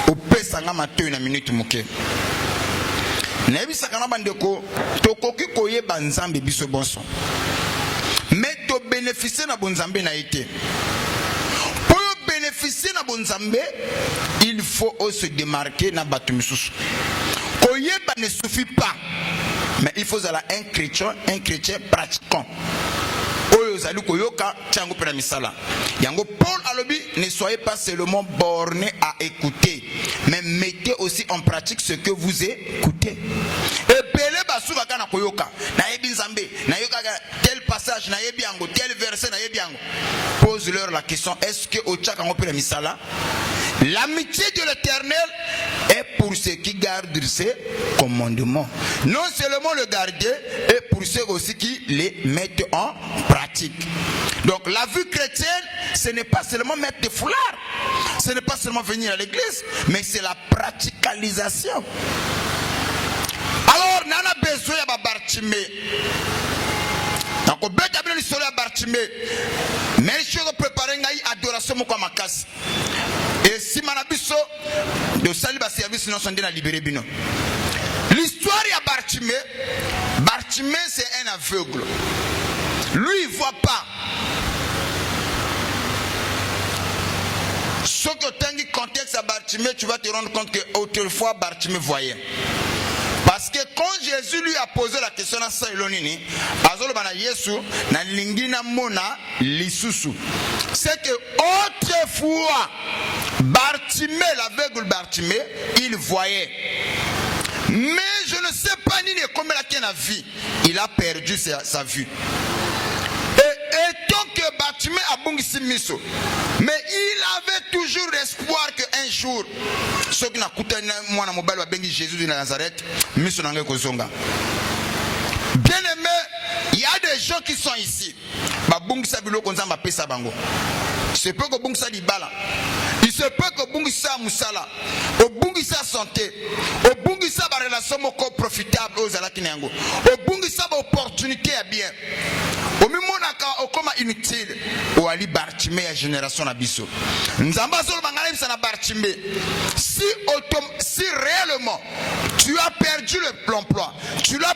au pesa. sanga mato na minute muke. Nebisaka na bandeko tokoki koyeba nzambe biso bonso. Mais to bénéficier na bonzambe na été. Pour bénéficier na bonzambe, il faut se démarquer na batu misusu. Koyeba ne suffit pas. Mais il faut avoir un chrétien pratiquant. Oyo koyoka tiango pena misala. Yango Paul alobi, ne soyez pas seulement bornés à écouter, mais mettez aussi en pratique ce que vous écoutez. Et belé basuka kana koyoka, na yebi nzambe, na yoka tel passage na yebi yango, tel verset na yebi yango. Pose-leur la question, est-ce que au tchaka ngo pena misala? L'amitié de l'Éternel est pour ceux qui gardent ses commandements. Non seulement le garder, et pour ceux aussi qui les mettent en pratique. Donc la vie chrétienne, ce n'est pas seulement mettre des foulards, ce n'est pas seulement venir à l'église, mais c'est la praticalisation. Alors, on a besoin de Bartimée. Donc, on a besoin de Bartimée. Mais je vais préparer une adoration comme ma casse. Et si Manabiso de Saliba service nous sommes libérés bino. L'histoire de Bartimée c'est un aveugle. Lui il voit pas. Ce que tu as dit contexte à Bartimée, tu vas te rendre compte que autrefois Bartimée voyait. Parce que quand Jésus lui a posé la question à Saïlonini, c'est que autrefois, Bartimée, l'aveugle Bartimée, il voyait. Mais je ne sais pas ni comment il a vu. Il a perdu sa vue. Et tant que Bartimée a bongisi miso, mais il avait toujours l'espoir qu'un jour, ceux qui n'ont coûté moi mobile va bénir Jésus de Nazareth, miso n'angé kozonga. Bien aimé, il y a des gens qui sont ici. Ba bongisa bilo konzamba pesa bango. C'est peu que bongisa libala. Il se peut que bongisa musala, au bongisa santé, au bongisa ba relation moko profitable aux alakinengo, au bongisa ba opportunité à bien. Au même moment comme inutile au ali Bartimée à génération nabiso. Nzamba solo bangalem sana Bartimée. Si réellement tu as perdu l'emploi, tu as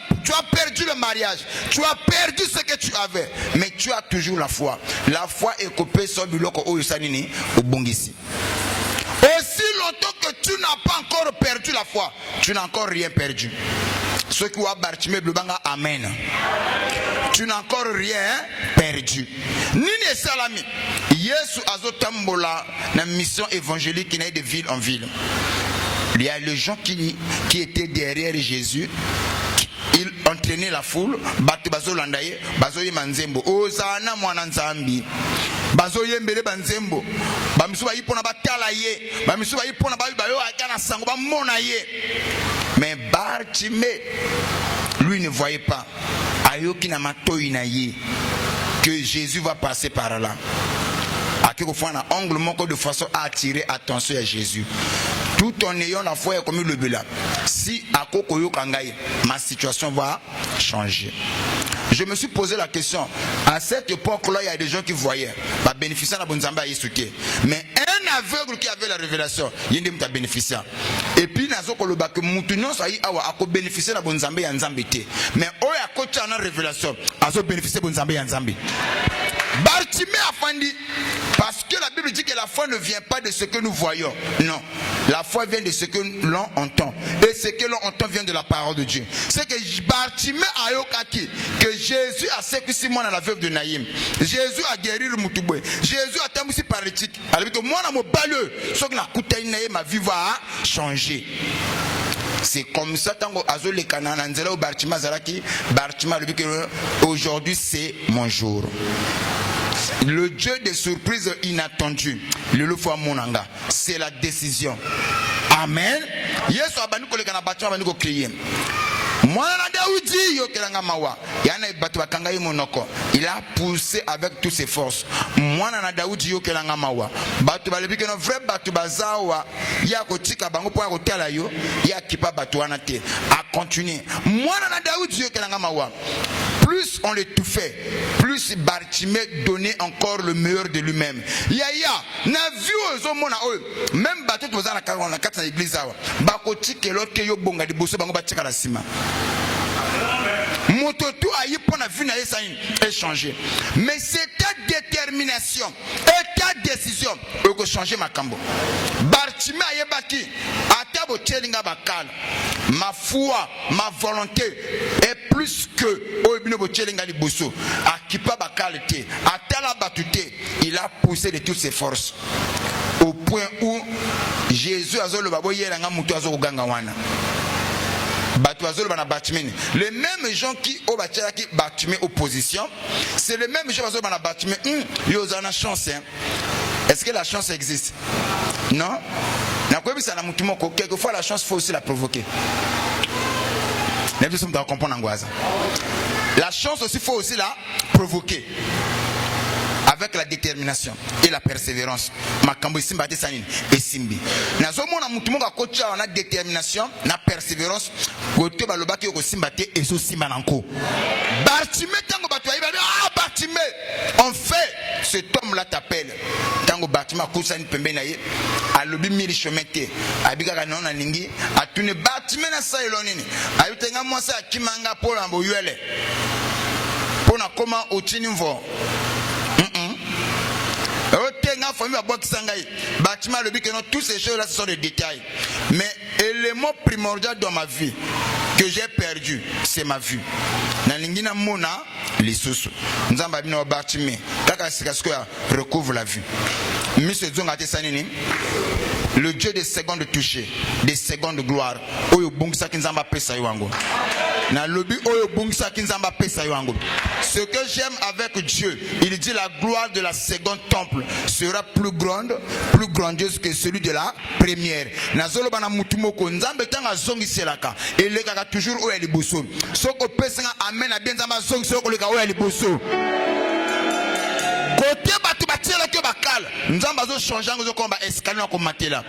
perdu le mariage, tu as perdu ce que tu avais, mais tu as toujours la foi. La foi est coupée sur biloko oyo sanini au bongisi. Aussi longtemps que tu n'as pas encore perdu la foi, tu n'as encore rien perdu. Ceux qui ont Bartimée blubanga amen. Tu n'as encore rien perdu. Nini salami. Yesu azotambola na mission évangélique qui n'est de ville en ville. Il y a les gens qui étaient derrière Jésus. Il entraînait la foule. Batu bazo landaye, bazo yemanzembo. Ozana mwana nzambi. Bazo yembele banzembo. Bamisuba yipona batala ye. Bamisuba yipona bayo akana sango ba mona ye. Mais Bartimée, lui ne voyait pas. Ayoki na matoi na ye que Jésus va passer par là. À quelque fois un angle manque de façon à attirer attention à Jésus. Tout en ayant la foi comme le bela. Si à Kokoyo Kangaï, ma situation va changer. Je me suis posé la question. À cette époque-là, il y a des gens qui voyaient. Bah bénéficier de la bonne zamba yisuke. Mais un aveugle qui avait la révélation, il y a des bénéficiaires. Et puis nazo koloba que mutunyo sa yi awa ako bénéficier de la bonne zamba ya nzambe te. Mais oya kocha na révélation, azo bénéficier de la bonne zamba ya nzambe. Bartimée a fandi parce que la Bible dit que la foi ne vient pas de ce que nous voyons. Non, la foi vient de ce que l'on entend. Et ce que l'on entend vient de la parole de Dieu. C'est que Bartimée a yokaki que Jésus a sécurisé moi dans la veuve de Naïm. Jésus a guéri le Moutouboué. Jésus a terminé paralytique. Alors que moi dans mon baleux, ce que la coutaine ma vie va changer. C'est comme ça tango azo le kanana nzela ou Bartimée zalaki Bartimée le dit que aujourd'hui c'est mon jour. Le Dieu des surprises inattendues, le fois monanga, c'est la décision. Amen. Yesu abani ko le kana Bartimée abani ko crier. Il a poussé avec toutes ses forces. A continué. plus on l'étouffait, plus Bartimée donnait encore le meilleur de lui-même. Yaya, na vu aux hommes, même bateau de la carte à l'église, bakoti que l'autre que yo bonga de bosso bango batika la sima. Mototu a eu pour la vie n'a changé. Mais c'est ta détermination et ta décision que changer ma cambo. Bartimée a yebaki atabo tchelinga bakal. Ma foi, ma volonté est plus que obino tchelinga liboso. Akipa bakal te, atala batute, il a poussé de toutes ses forces. Au point où Jésus a zo le babo yelanga mutu azo ganga wana. Les mêmes gens qui ont battu opposition, c'est les mêmes gens qui ont battu. Ils ont la chance. Est-ce que la chance existe? Non. Quelquefois, la chance, il faut aussi la provoquer. La chance aussi, il faut aussi la provoquer. Avec la détermination et la persévérance. Makambo simba te sanini esimbi. Na zo mona mutu mo ka kocha na détermination, na persévérance, kote baloba ki ko simba te eso simba nanko. Bartimée tango batu ayiba ah Bartimée. En fait, cet homme là t'appelle. Tango Bartimée kusani pembe na ye, alobi mili chemete, abika ka nona lingi, atune Bartimée na sa elonini. Ayutenga mwasa kimanga pola mboyele. Pona comment otinimvo. Tous ces choses-là, ce sont des détails. Mais l'élément primordial dans ma vie que j'ai perdu, c'est ma vue. Nalingina mona les sous. Nzamba bino Bartimée. Kaka sikaskoya recouvre la vue. Monsieur Zonga Tessanini, le Dieu des secondes touchées, des secondes gloire. Oyo bungsa kinzamba pesa yuango. Na lobi oyo bungsa kinzamba pesa yuango. Ce que j'aime avec Dieu, il dit la gloire de la seconde temple sera plus grande, plus grandiose que celui de la première. Nazolo bana mutumoko nzambe tanga zongi selaka. Et le kaka toujours oyo liboso. Soko pesenga amen a bien nzamba zongi soko le kaka oyo liboso. Côté batu batela ke bakal nzamba zo changer ngo zo komba escalier ko matela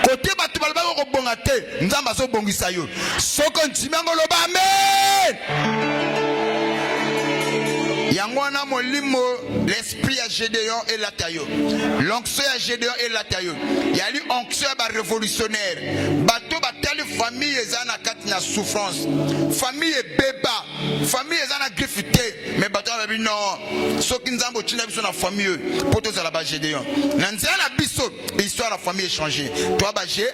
côté batu balba ko bonga te nzamba zo bongisa yo soko ntimango loba amen yangwana molimo l'esprit à Gédéon et la tayo l'onction à Gédéon et la tayo yali onction ba révolutionnaire bato batali famille ezana katina souffrance famille beba famille ezana griffité mais bato ba non soki nzambo tina biso na famille poto za la ba Gédéon na nzela na biso histoire la famille échangée toi ba G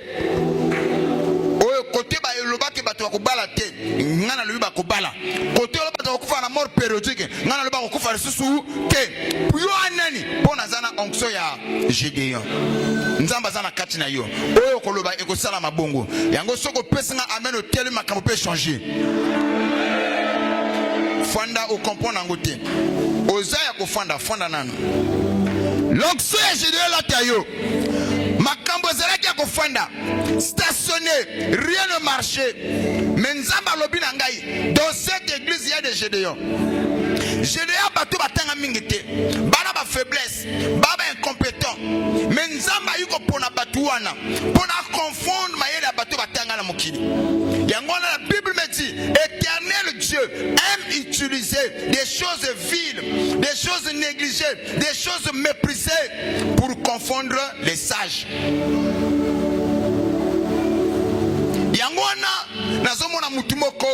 côté ba eloba ke bato bakobala te ngana lobi bakobala côté loba bato bakufa na mort périodique ngana loba bakufa lisusu te yo anani pona zana onction ya Gédéon nzamba zana kati na yo oyo koloba ekosala mabongo yango soko pesinga amen hotel makambo pe changer fanda o comprendre ngote ozaya ko fanda nano l'onction ya Gédéon la tayo makambo zelaki ya kofanda stationné, rien ne marchait. Mais nzamba lobi na ngai dans cette église il y a des Gédéons. Gédéon bato batanga mingite, bana ba faiblesse, baba incompétent. Mais nzamba yuko pona batu wana, pona confondre mayele bato batanga na mokili. Yangona la Bible me dit, éternel Dieu aime utiliser des choses viles, des choses négligées, des choses méprisées pour confondre les sages. Yangwana nazomona mutumoko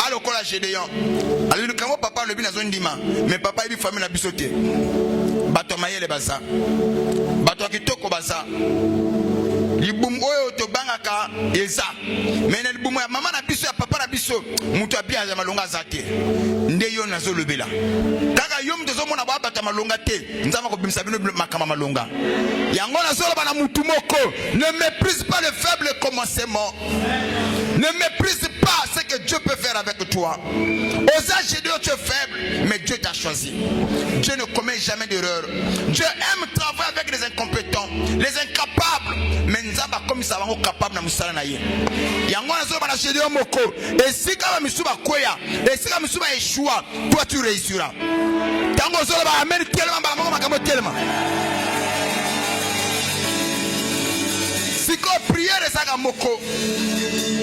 alokola Gédéon ali kamo papa lobi nazondima mais papa ibi famille na bisote bato mayele baza bato kitoko baza libumu oyo to bangaka eza mais na libumu ya mama na biso ya papa na biso mutu abia ya malonga zate nde yo nazolobela kaka yo mtozomona ba bato malonga te nzama ko bimisa bino makama malonga yango nazoloba na mutumoko ne méprise pas le faible commencement. Ne méprise pas ce que Dieu peut faire avec toi. Osage Gédéon, tu es faible, mais Dieu t'a choisi. Dieu ne commet jamais d'erreur. Dieu aime travailler avec les incompétents, les incapables. Mais nous sommes comme ça, nous capables de nous salarier. Yango nazoba na Gédéon moko. Et si kama misuba koya, et si kama misuba échoua, toi tu réussiras. Tango zoba amen tellement ba mama makambo tellement. Si ko prière ça ga moko.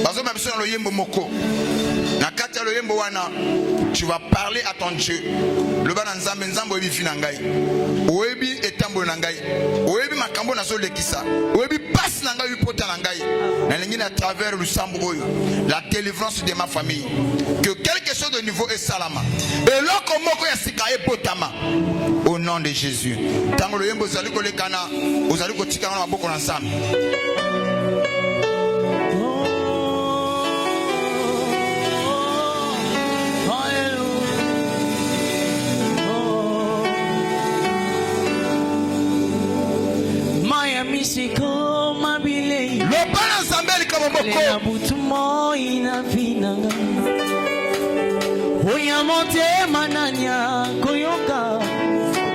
Bazo ma biso na loyembo moko. Tu vas parler à ton Dieu. Le ban nzambe nzambe oyebi fina ngai. Oyebi etambo na ngai. Oyebi makambo na so lekisa. Oyebi passe na ngai pota na ngai. Na lingi à travers le samboyo, la délivrance de ma famille. Que quelque chose de nouveau est salama. Et loko moko ya sika e potama. Au nom de Jésus. Tango le yembo zali ko lekana, ozali ko tika na maboko na nzambe. Misiko mabile le bana zambeli kabomoko le butumo inafinanga Oya monte mananya koyoka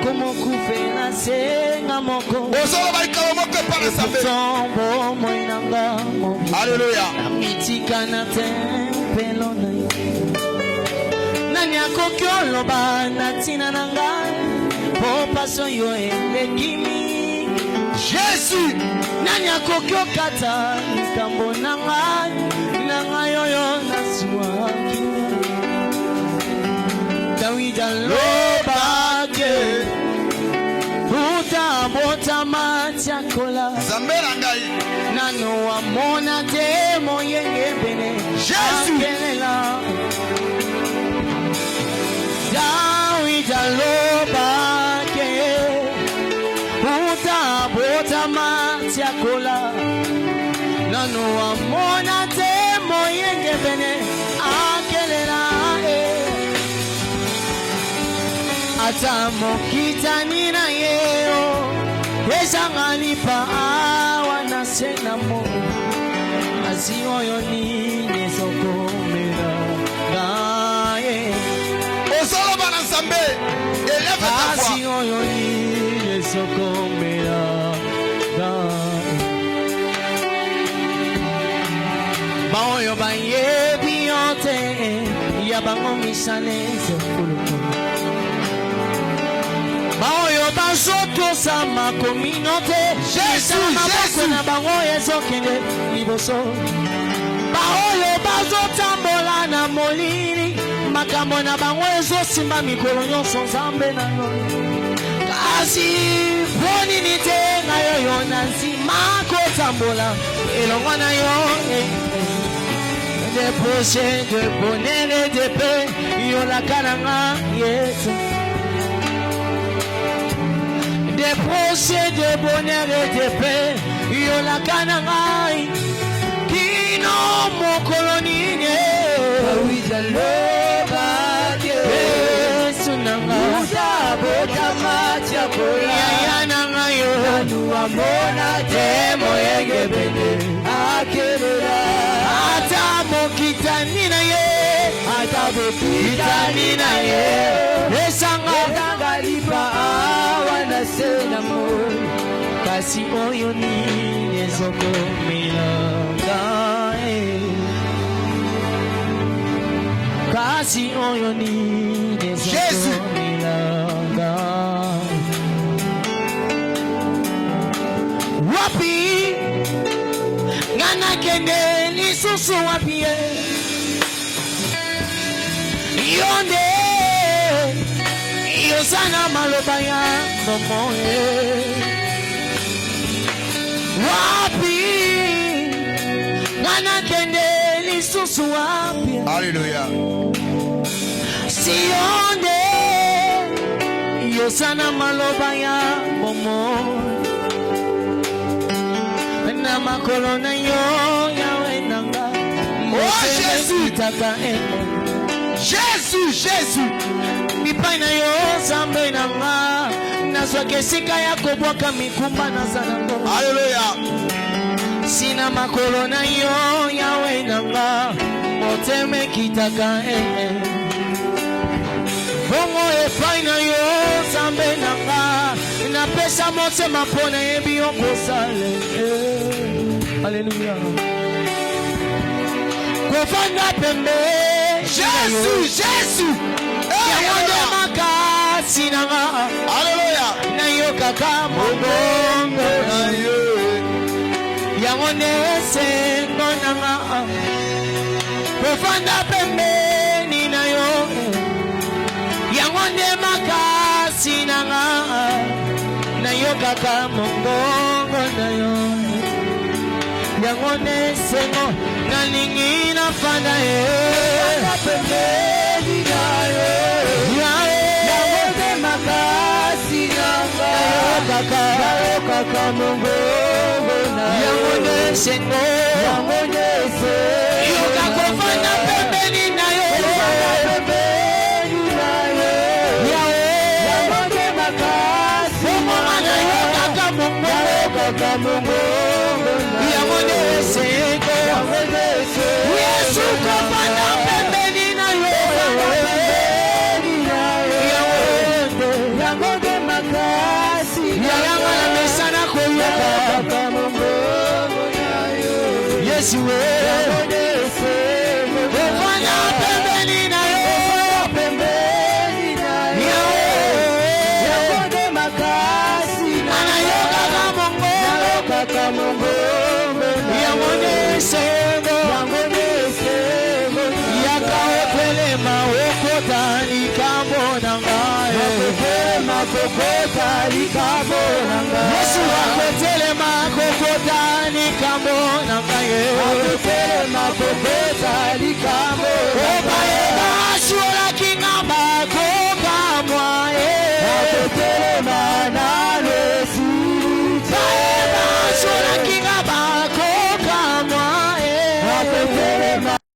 como kufena senga moko Ozolo bali kabomoko para zambeli Tombo moinanga Alléluia Mitika na tempelo na Nanya kokyolo bana tina nanga Popa soyo elekimi Jésus Nanya kokyo kata Nikambo nanga yoyo nasua Dawida lobake Buta bota matia kola Zambela ngai Nano amona demo yenge bene Jésus Dawida lobake Bota matia kola Nano amona temo yenge bene akelela Ata mokita nina yeo Ezangani pa awana senamo Azio yoni nezoko mera Gae Ozolo bana zambe Eleve ta voix Azio yoni nezoko mera Baoyo baye biote ya bango misanese Baoyo basoto sama communauté Jésus na bango ezokende liboso Baoyo bazotambola na molini makambo na bango ezosimba mikolo nyonso nzambe na yo Kasi boni nite ngayo yo nanzima kotambola elongwa na yo Des projets de bonheur et de paix yo la kananga yes Des projets de bonheur et de paix yo la kananga Kino mo kolonine Oui da loba Sunanga Bota matia kola Ya nanga yo Nanu amona Temo yenge bene Akelela Ata mokita nina ye Ata mokita nina ye Esanga lipa Awana sena mo Kasi oyo ni Ezoko milanga Kasi oyo ni Jésus Wapi Ngana kende lisusu wapi Yonde Yosana maloba ya momoe Wapi Ngana kende lisusu wapi Alléluia Sionde Yosana maloba ya momoe Na makolo na yo yawe nanga Oh Jésus Jésus Mipai na yo zambe nanga Nazwake sika ya kobwaka mikumba na zanango Alléluia Sina makolo na yo yawe nanga Moteme kitaka Bongo epai na yo zambe nanga Napesa motema pona yebi yoko sale Alléluia Kofanda pembe Jésus Yawande makasi nanga Alléluia Na yo kaka mbongo Yawande sengo nanga Kofanda pembeni na yo yango nde makasi nanga nayokaka mongongo na yo yango nde sengo nalingi nafanda ye pembeni na yo yango nde makasi nanga nayokaka mongongo na yo yango nde sengo yango nde sengo yoka kofanda pembeni na yo Yesu kofanda pembeni na yo yango nde makasi yango na mesana koyoka Yesu kofanda pembeni na yo yango nde makasi anayoka mongo yango nde sengo yakaotelema okota likambo na ngai Yesu akotelema kokota likambo na ngai